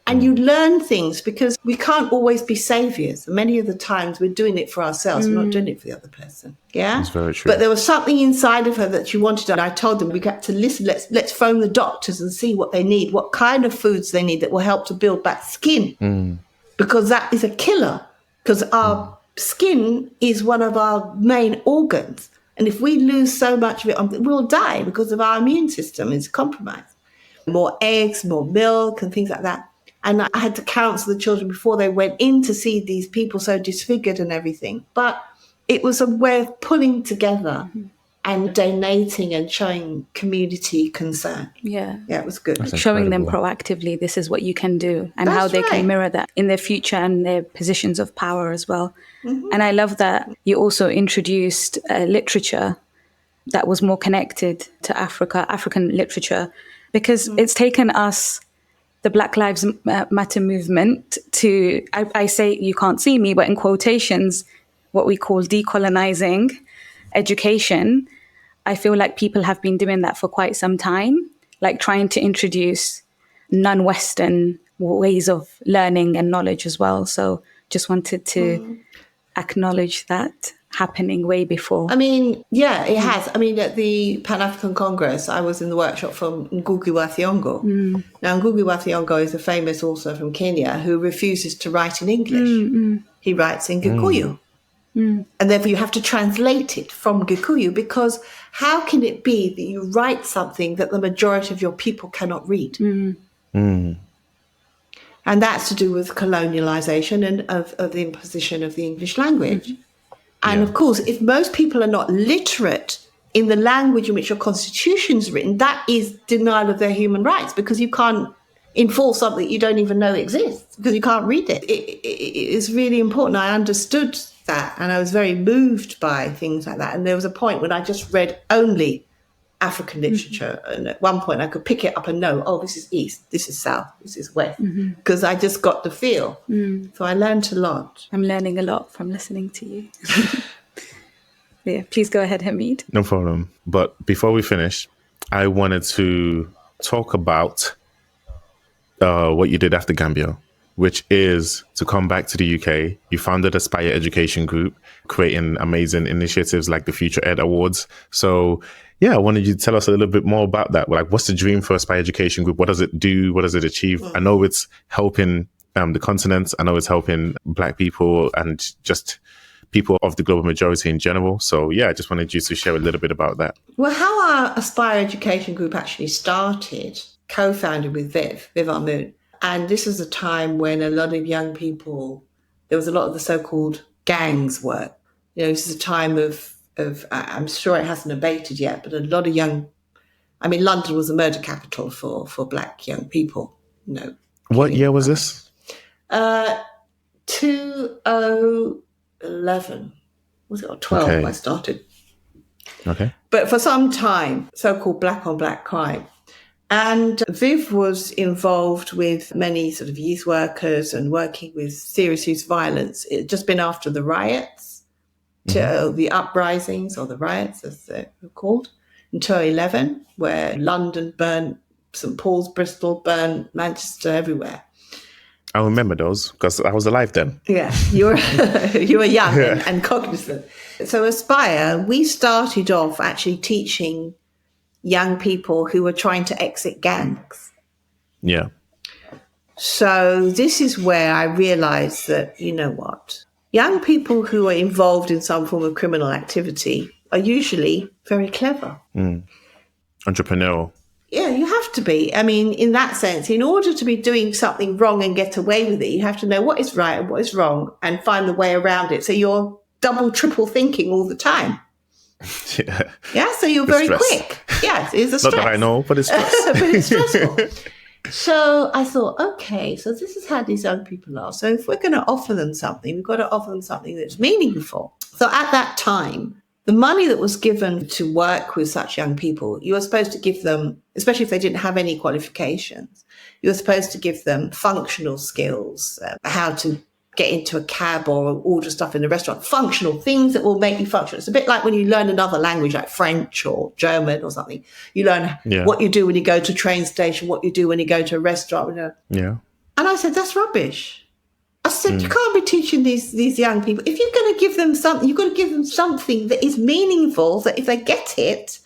and you learn things, because we can't always be saviors. Many of the times we're doing it for ourselves. We're not doing it for the other person. Yeah. That's very true. But there was something inside of her that she wanted. And I told them, we got to listen. Let's phone the doctors and see what they need, what kind of foods they need that will help to build back skin. Because that is a killer. Because our skin is one of our main organs. And if we lose so much of it, we'll die because of our immune system is compromised. More eggs, more milk and things like that. And I had to counsel the children before they went in to see these people so disfigured and everything. But it was a way of pulling together and donating and showing community concern. Yeah, it was good. That's showing them incredible. proactively, this is what you can do, and That's how they right. can mirror that in their future and their positions of power as well. And I love that you also introduced literature that was more connected to African literature, because it's taken us, the Black Lives Matter movement, to, I say, you can't see me, but in quotations, what we call decolonizing education. I feel like people have been doing that for quite some time, like trying to introduce non-Western ways of learning and knowledge as well. So just wanted to acknowledge that happening way before. I mean, yeah, it has. I mean, at the Pan-African Congress, I was in the workshop from Ngugi wa Thiong'o. Now, Ngugi wa Thiong'o is a famous author from Kenya who refuses to write in English. He writes in Gikuyu. And therefore you have to translate it from Gikuyu, because how can it be that you write something that the majority of your people cannot read? And that's to do with colonialization and of the imposition of the English language. And of course, if most people are not literate in the language in which your constitution is written, that is denial of their human rights, because you can't enforce something you don't even know exists because you can't read it. It is really important. I understood that, and I was very moved by things like that. And there was a point when I just read only African literature, and at one point I could pick it up and know, oh, this is East, this is South, this is West, because I just got the feel. So I learned a lot. I'm learning a lot from listening to you. Yeah, please go ahead, Hamid. No problem. But before we finish, I wanted to talk about what you did after Gambia, which is to come back to the UK. You founded Aspire Education Group, creating amazing initiatives like the Future Ed Awards. So yeah, I wanted you to tell us a little bit more about that. Like, what's the dream for Aspire Education Group? What does it do? What does it achieve? I know it's helping the continent. I know it's helping Black people and just people of the global majority in general. So yeah, I just wanted you to share a little bit about that. Well, how our Aspire Education Group actually started, co-founded with Viv Armoon. And this was a time when a lot of young people, there was a lot of the so-called gangs work. This is a time of I'm sure it hasn't abated yet, but a lot of London was a murder capital for Black young people. What year was this? 2011. Was it, or 12 Okay. I started. Okay. But for some time, so-called black on black crime. And Viv was involved with many sort of youth workers and working with serious youth violence. It had just been after the riots, the uprisings, or the riots as they're called, in 2011, where London burned, St Paul's, Bristol burned, Manchester, everywhere. I remember those because I was alive then. Yeah, you were young and cognizant. So Aspire, we started off actually teaching young people who were trying to exit gangs. Yeah. So this is where I realized that, you know what? Young people who are involved in some form of criminal activity are usually very clever. Entrepreneurial. Yeah, you have to be. I mean, in that sense, in order to be doing something wrong and get away with it, you have to know what is right and what is wrong and find the way around it. So you're double, triple thinking all the time. Yeah, so you're very quick. Yes, it's a stress. Not that I know, but it's stress. But it's stressful. So I thought, okay, so this is how these young people are. So if we're going to offer them something, we've got to offer them something that's meaningful. So at that time, the money that was given to work with such young people, you were supposed to give them, especially if they didn't have any qualifications, you were supposed to give them functional skills, how to get into a cab or order stuff in a restaurant, functional things that will make you functional. It's a bit like when you learn another language like French or German or something. You learn what you do when you go to a train station, what you do when you go to a restaurant. Yeah. And I said, that's rubbish. I said, you can't be teaching these young people. If you're going to give them something, you've got to give them something that is meaningful, that if they get it,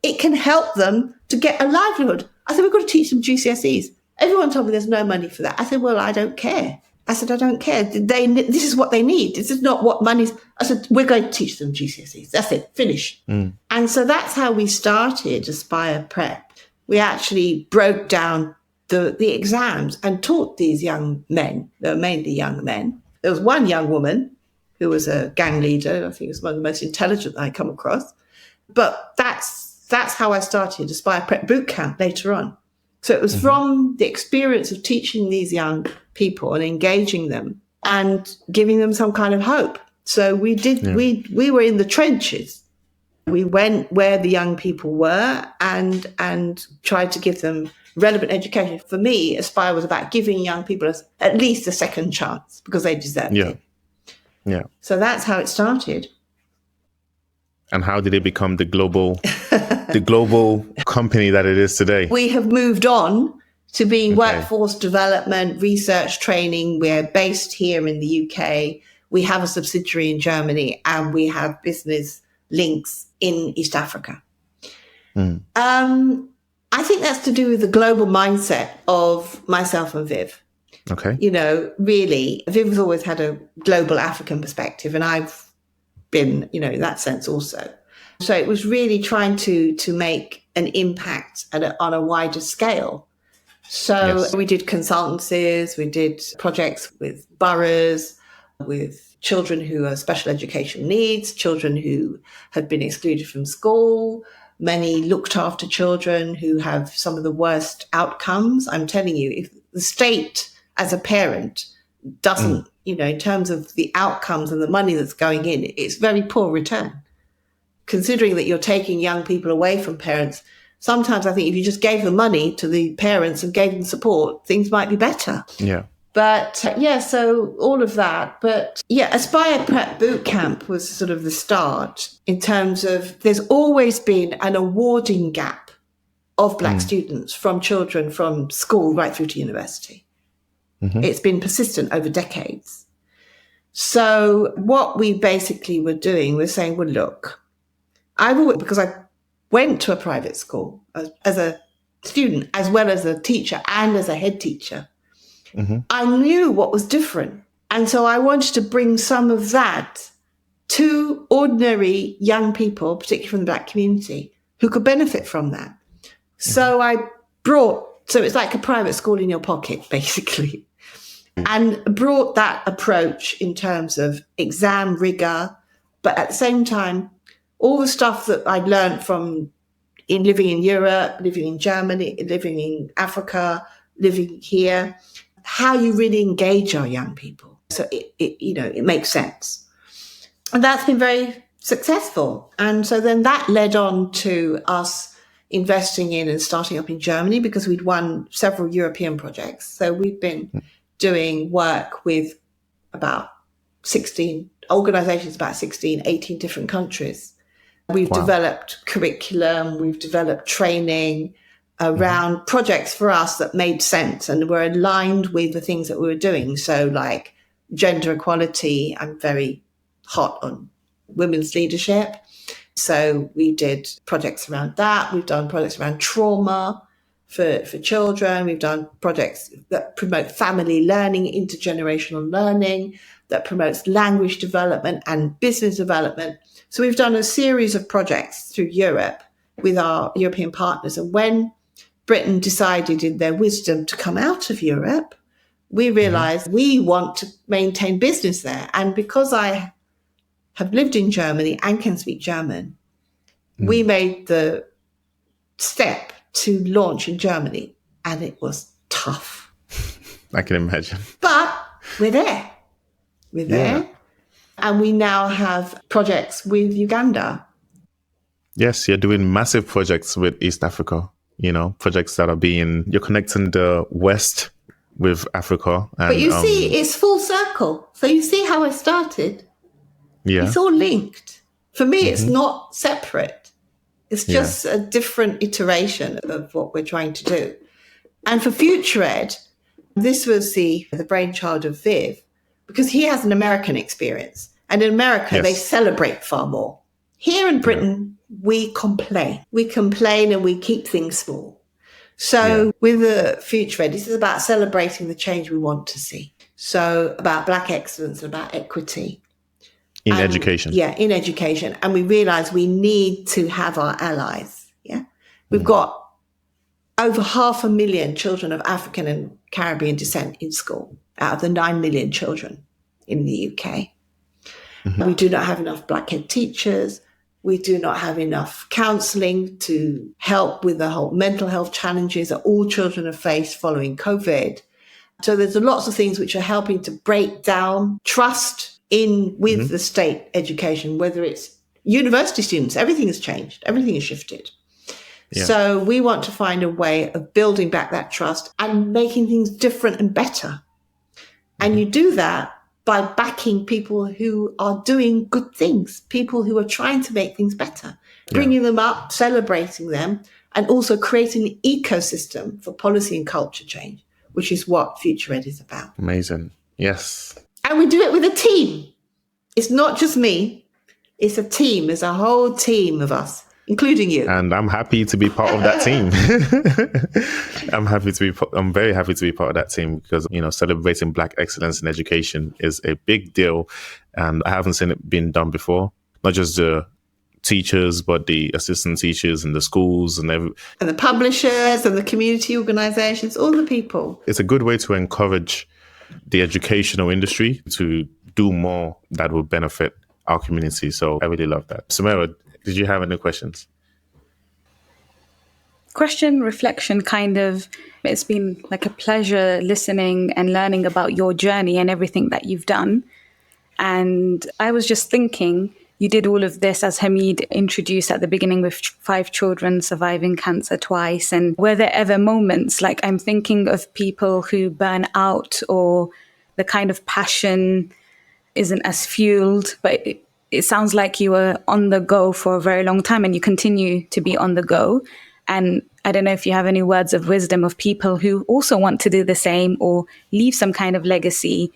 it can help them to get a livelihood. I said, we've got to teach them GCSEs. Everyone told me there's no money for that. I said, well, I don't care. I said, I don't care. This is what they need. This is not what money's. I said, we're going to teach them GCSEs. That's it. Finish. And so that's how we started Aspire Prep. We actually broke down the exams and taught these young men. They were mainly young men. There was one young woman who was a gang leader. I think it was one of the most intelligent I come across. But that's how I started Aspire Prep Boot Camp later on. So it was from the experience of teaching these young people and engaging them and giving them some kind of hope. So we did. We were in the trenches. We went where the young people were and tried to give them relevant education. For me, Aspire was about giving young people at least a second chance because they deserved it. Yeah. So that's how it started. And how did it become the global company that it is today? We have moved on to being workforce development, research training. We're based here in the UK. We have a subsidiary in Germany and we have business links in East Africa. I think that's to do with the global mindset of myself and Viv. Okay. You know, really, Viv has always had a global African perspective, and I've been, you know, in that sense also. So it was really trying to make an impact on a wider scale. So we did consultancies, we did projects with boroughs, with children who have special education needs, children who had been excluded from school, many looked after children who have some of the worst outcomes. I'm telling you, if the state as a parent doesn't, you know, in terms of the outcomes and the money that's going in, it's very poor return. Considering that you're taking young people away from parents, sometimes I think if you just gave the money to the parents and gave them support, things might be better. Yeah. But so all of that. But Aspire Prep Bootcamp was sort of the start in terms of there's always been an awarding gap of Black students from children from school right through to university. It's been persistent over decades. So what we basically were doing was saying, well, look, because I went to a private school as a student, as well as a teacher and as a head teacher. I knew what was different. And so I wanted to bring some of that to ordinary young people, particularly from the Black community, who could benefit from that. So so it's like a private school in your pocket, basically, and brought that approach in terms of exam rigor, but at the same time, all the stuff that I'd learned from living in Europe, living in Germany, living in Africa, living here, how you really engage our young people. So it makes sense. And that's been very successful. And so then that led on to us investing in and starting up in Germany because we'd won several European projects. So we've been doing work with about 16 organizations, about 16, 18 different countries. We've developed curriculum, we've developed training around projects for us that made sense and were aligned with the things that we were doing. So like gender equality, I'm very hot on women's leadership. So we did projects around that. We've done projects around trauma for children. We've done projects that promote family learning, intergenerational learning, that promotes language development and business development. So we've done a series of projects through Europe with our European partners. And when Britain decided in their wisdom to come out of Europe, we realized we want to maintain business there. And because I have lived in Germany and can speak German, we made the step to launch in Germany, and it was tough. I can imagine. But we're there. We're there. And we now have projects with Uganda. Yes, you're doing massive projects with East Africa, projects that you're connecting the West with Africa. And, but you see, it's full circle. So you see how I started? Yeah. It's all linked. For me, it's not separate. It's just a different iteration of what we're trying to do. And for Future Ed, this was the brainchild of Viv, because he has an American experience. And in America, they celebrate far more. Here in Britain, we complain. We complain and we keep things small. So with the Future Ed, this is about celebrating the change we want to see. So about Black excellence and about equity. In education. Yeah, in education. And we realize we need to have our allies. Yeah. We've got over 500,000 children of African and Caribbean descent in school out of the 9 million children in the UK. We do not have enough Black head teachers. We do not have enough counselling to help with the whole mental health challenges that all children have faced following COVID. So there's lots of things which are helping to break down trust with the state education, whether it's university students. Everything has changed. Everything has shifted. Yeah. So we want to find a way of building back that trust and making things different and better. And you do that by backing people who are doing good things, people who are trying to make things better, bringing them up, celebrating them, and also creating an ecosystem for policy and culture change, which is what Future Ed is about. Amazing. Yes. And we do it with a team. It's not just me. It's a team. There's a whole team of us, including you. And I'm happy to be part of that team. I'm very happy to be part of that team because, celebrating Black excellence in education is a big deal. And I haven't seen it being done before. Not just the teachers, but the assistant teachers and the schools and the publishers and the community organizations, all the people. It's a good way to encourage the educational industry to do more that will benefit our community. So I really love that. Samira, did you have any questions? Question, reflection, kind of. It's been like a pleasure listening and learning about your journey and everything that you've done. And I was just thinking, you did all of this, as Hamid introduced at the beginning, with 5 children surviving cancer twice. And were there ever moments, like I'm thinking of people who burn out or the kind of passion isn't as fueled, but it sounds like you were on the go for a very long time and you continue to be on the go. And I don't know if you have any words of wisdom of people who also want to do the same or leave some kind of legacy.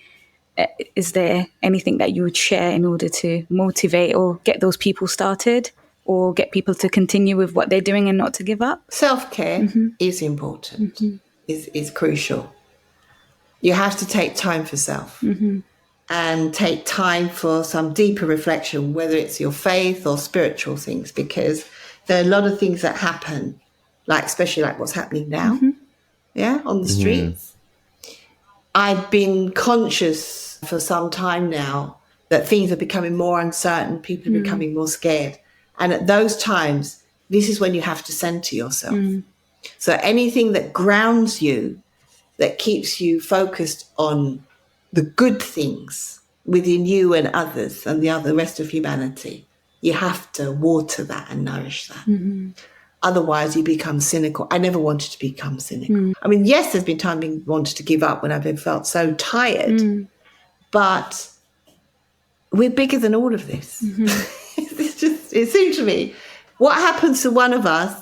Is there anything that you would share in order to motivate or get those people started or get people to continue with what they're doing and not to give up? Self-care is important, is crucial. You have to take time for self and take time for some deeper reflection, whether it's your faith or spiritual things, because there are a lot of things that happen, especially what's happening now, on the streets. I've been conscious for some time now that things are becoming more uncertain, people are becoming more scared. And at those times, this is when you have to center yourself. So anything that grounds you, that keeps you focused on the good things within you and others and the rest of humanity, you have to water that and nourish that. Otherwise, you become cynical. I never wanted to become cynical. I mean, yes, there's been times I wanted to give up when I've felt so tired, but we're bigger than all of this. It seems to me, what happens to one of us,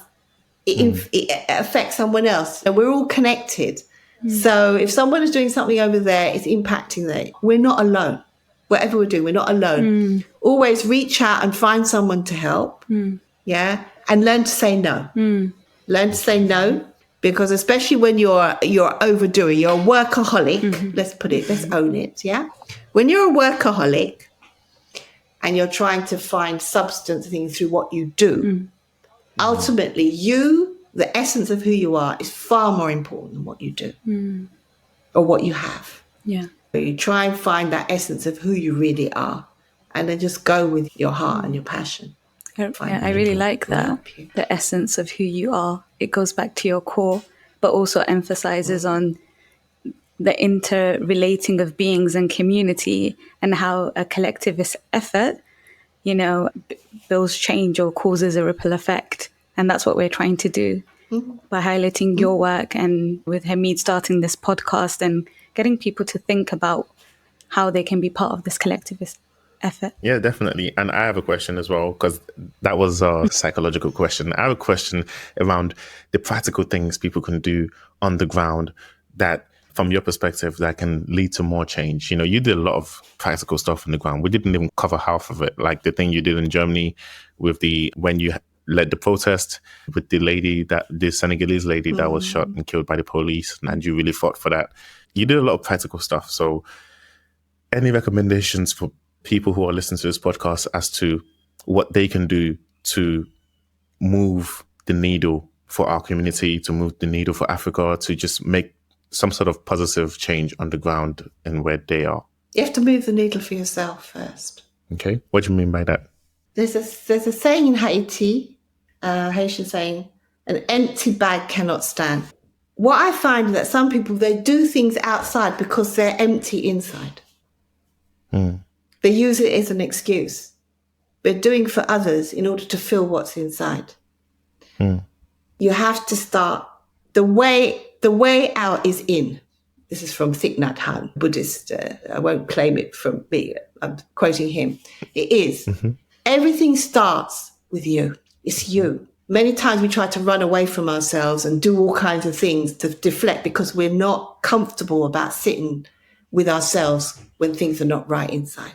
it affects someone else. And we're all connected. So if someone is doing something over there, it's impacting them. We're not alone. Whatever we're doing, we're not alone. Always reach out and find someone to help. And learn to say no. Learn to say no, Because especially when you're overdoing, you're a workaholic, let's own it, yeah? When you're a workaholic and you're trying to find substance things through what you do, ultimately the essence of who you are is far more important than what you do or what you have. Yeah. You try and find that essence of who you really are and then just go with your heart and your passion. I really like that. The essence of who you are. It goes back to your core, but also emphasizes on the interrelating of beings and community and how a collectivist effort, builds change or causes a ripple effect. And that's what we're trying to do by highlighting your work and with Hamid starting this podcast and getting people to think about how they can be part of this collectivist effort. Yeah, definitely. And I have a question as well, because that was a psychological question. I have a question around the practical things people can do on the ground that, from your perspective, that can lead to more change. You did a lot of practical stuff on the ground. We didn't even cover half of it. Like the thing you did in Germany with when you led the protest with the Senegalese lady that was shot and killed by the police, and you really fought for that. You did a lot of practical stuff. So any recommendations for people who are listening to this podcast as to what they can do to move the needle for our community, to move the needle for Africa, to just make some sort of positive change on the ground and where they are? You have to move the needle for yourself first. Okay. What do you mean by that? There's a saying in Haiti, Haitian saying, an empty bag cannot stand. What I find is that some people, they do things outside because they're empty inside. They use it as an excuse. They're doing for others in order to fill what's inside. You have to start. The way out is in. This is from Thich Nhat Hanh, Buddhist. I won't claim it from me. I'm quoting him. It is. Everything starts with you. It's you. Many times we try to run away from ourselves and do all kinds of things to deflect because we're not comfortable about sitting with ourselves when things are not right inside.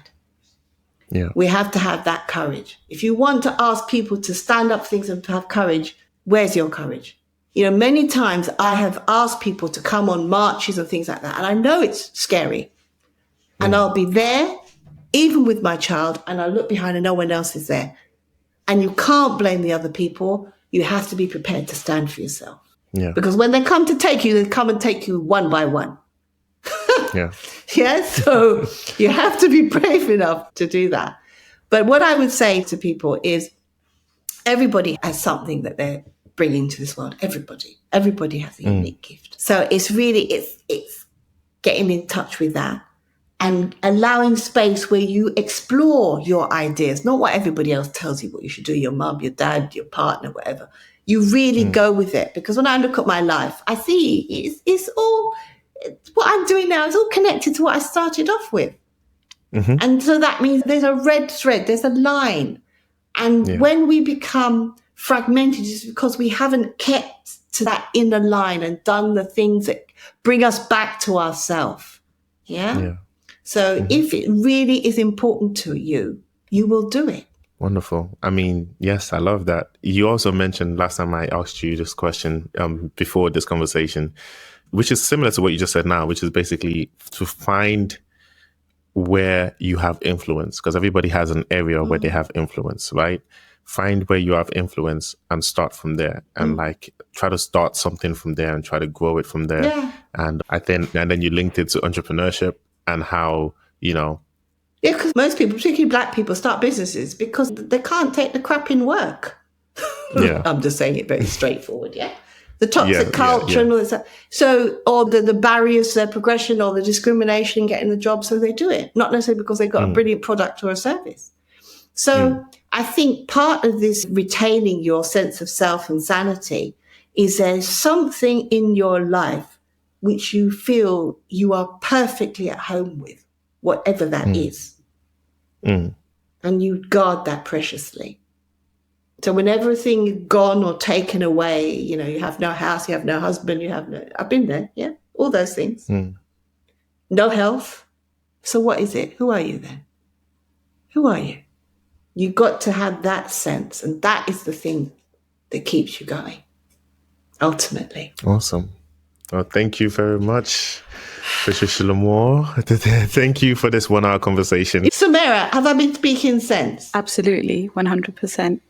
Yeah. We have to have that courage. If you want to ask people to stand up for things and to have courage, where's your courage? Many times I have asked people to come on marches and things like that, and I know it's scary. And I'll be there, even with my child, and I look behind and no one else is there. And you can't blame the other people. You have to be prepared to stand for yourself. Yeah. Because when they come to take you, they come and take you one by one. Yeah. Yeah. So you have to be brave enough to do that. But what I would say to people is everybody has something that they're bringing to this world. Everybody has a unique gift. So it's really, it's getting in touch with that and allowing space where you explore your ideas, not what everybody else tells you what you should do, your mum, your dad, your partner, whatever. You really go with it. Because when I look at my life, I see it's all, what I'm doing now is all connected to what I started off with. And so that means there's a red thread, there's a line. And when we become fragmented, it's because we haven't kept to that inner line and done the things that bring us back to ourselves. Yeah. So if it really is important to you, you will do it. Wonderful. I mean, yes, I love that. You also mentioned last time I asked you this question before this conversation, which is similar to what you just said now, which is basically to find where you have influence, because everybody has an area where they have influence, right? Find where you have influence and start from there and try to start something from there and try to grow it from there. Yeah. And then you linked it to entrepreneurship and how, Yeah, because most people, particularly black people, start businesses because they can't take the crap in work. Yeah. I'm just saying it very straightforward, yeah? The toxic culture and all this. So, or the barriers to their progression or the discrimination in getting the job, so they do it. Not necessarily because they've got a brilliant product or a service. So I think part of this retaining your sense of self and sanity is there's something in your life which you feel you are perfectly at home with, whatever that is. And you guard that preciously. So when everything is gone or taken away, you have no house, you have no husband, I've been there, yeah, all those things. No health. So what is it? Who are you then? Who are you? You got to have that sense, and that is the thing that keeps you going. ultimately. Awesome. Well, thank you very much, Patricia Lamour. Thank you for this 1 hour conversation. Samira, have I been speaking sense? Absolutely, 100%.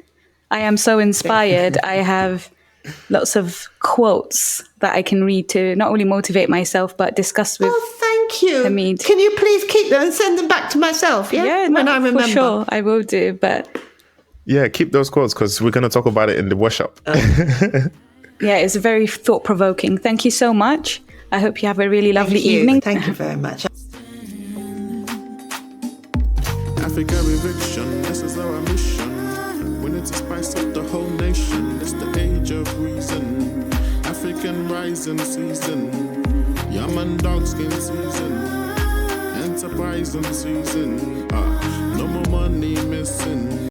I am so inspired. I have lots of quotes that I can read to not only motivate myself, but discuss with. Oh, thank you. Hamid. Can you please keep them and send them back to myself? Yeah, when I remember. For sure, I will do. But yeah, keep those quotes because we're going to talk about it in the workshop. Yeah, it's very thought-provoking. Thank you so much. I hope you have a really lovely evening. Thank you very much. Africa eviction, this is our mission. We need to spice up the whole nation. It's the age of reason. African rising season. Yum and dog skin season. Enterprising season. No more money missing.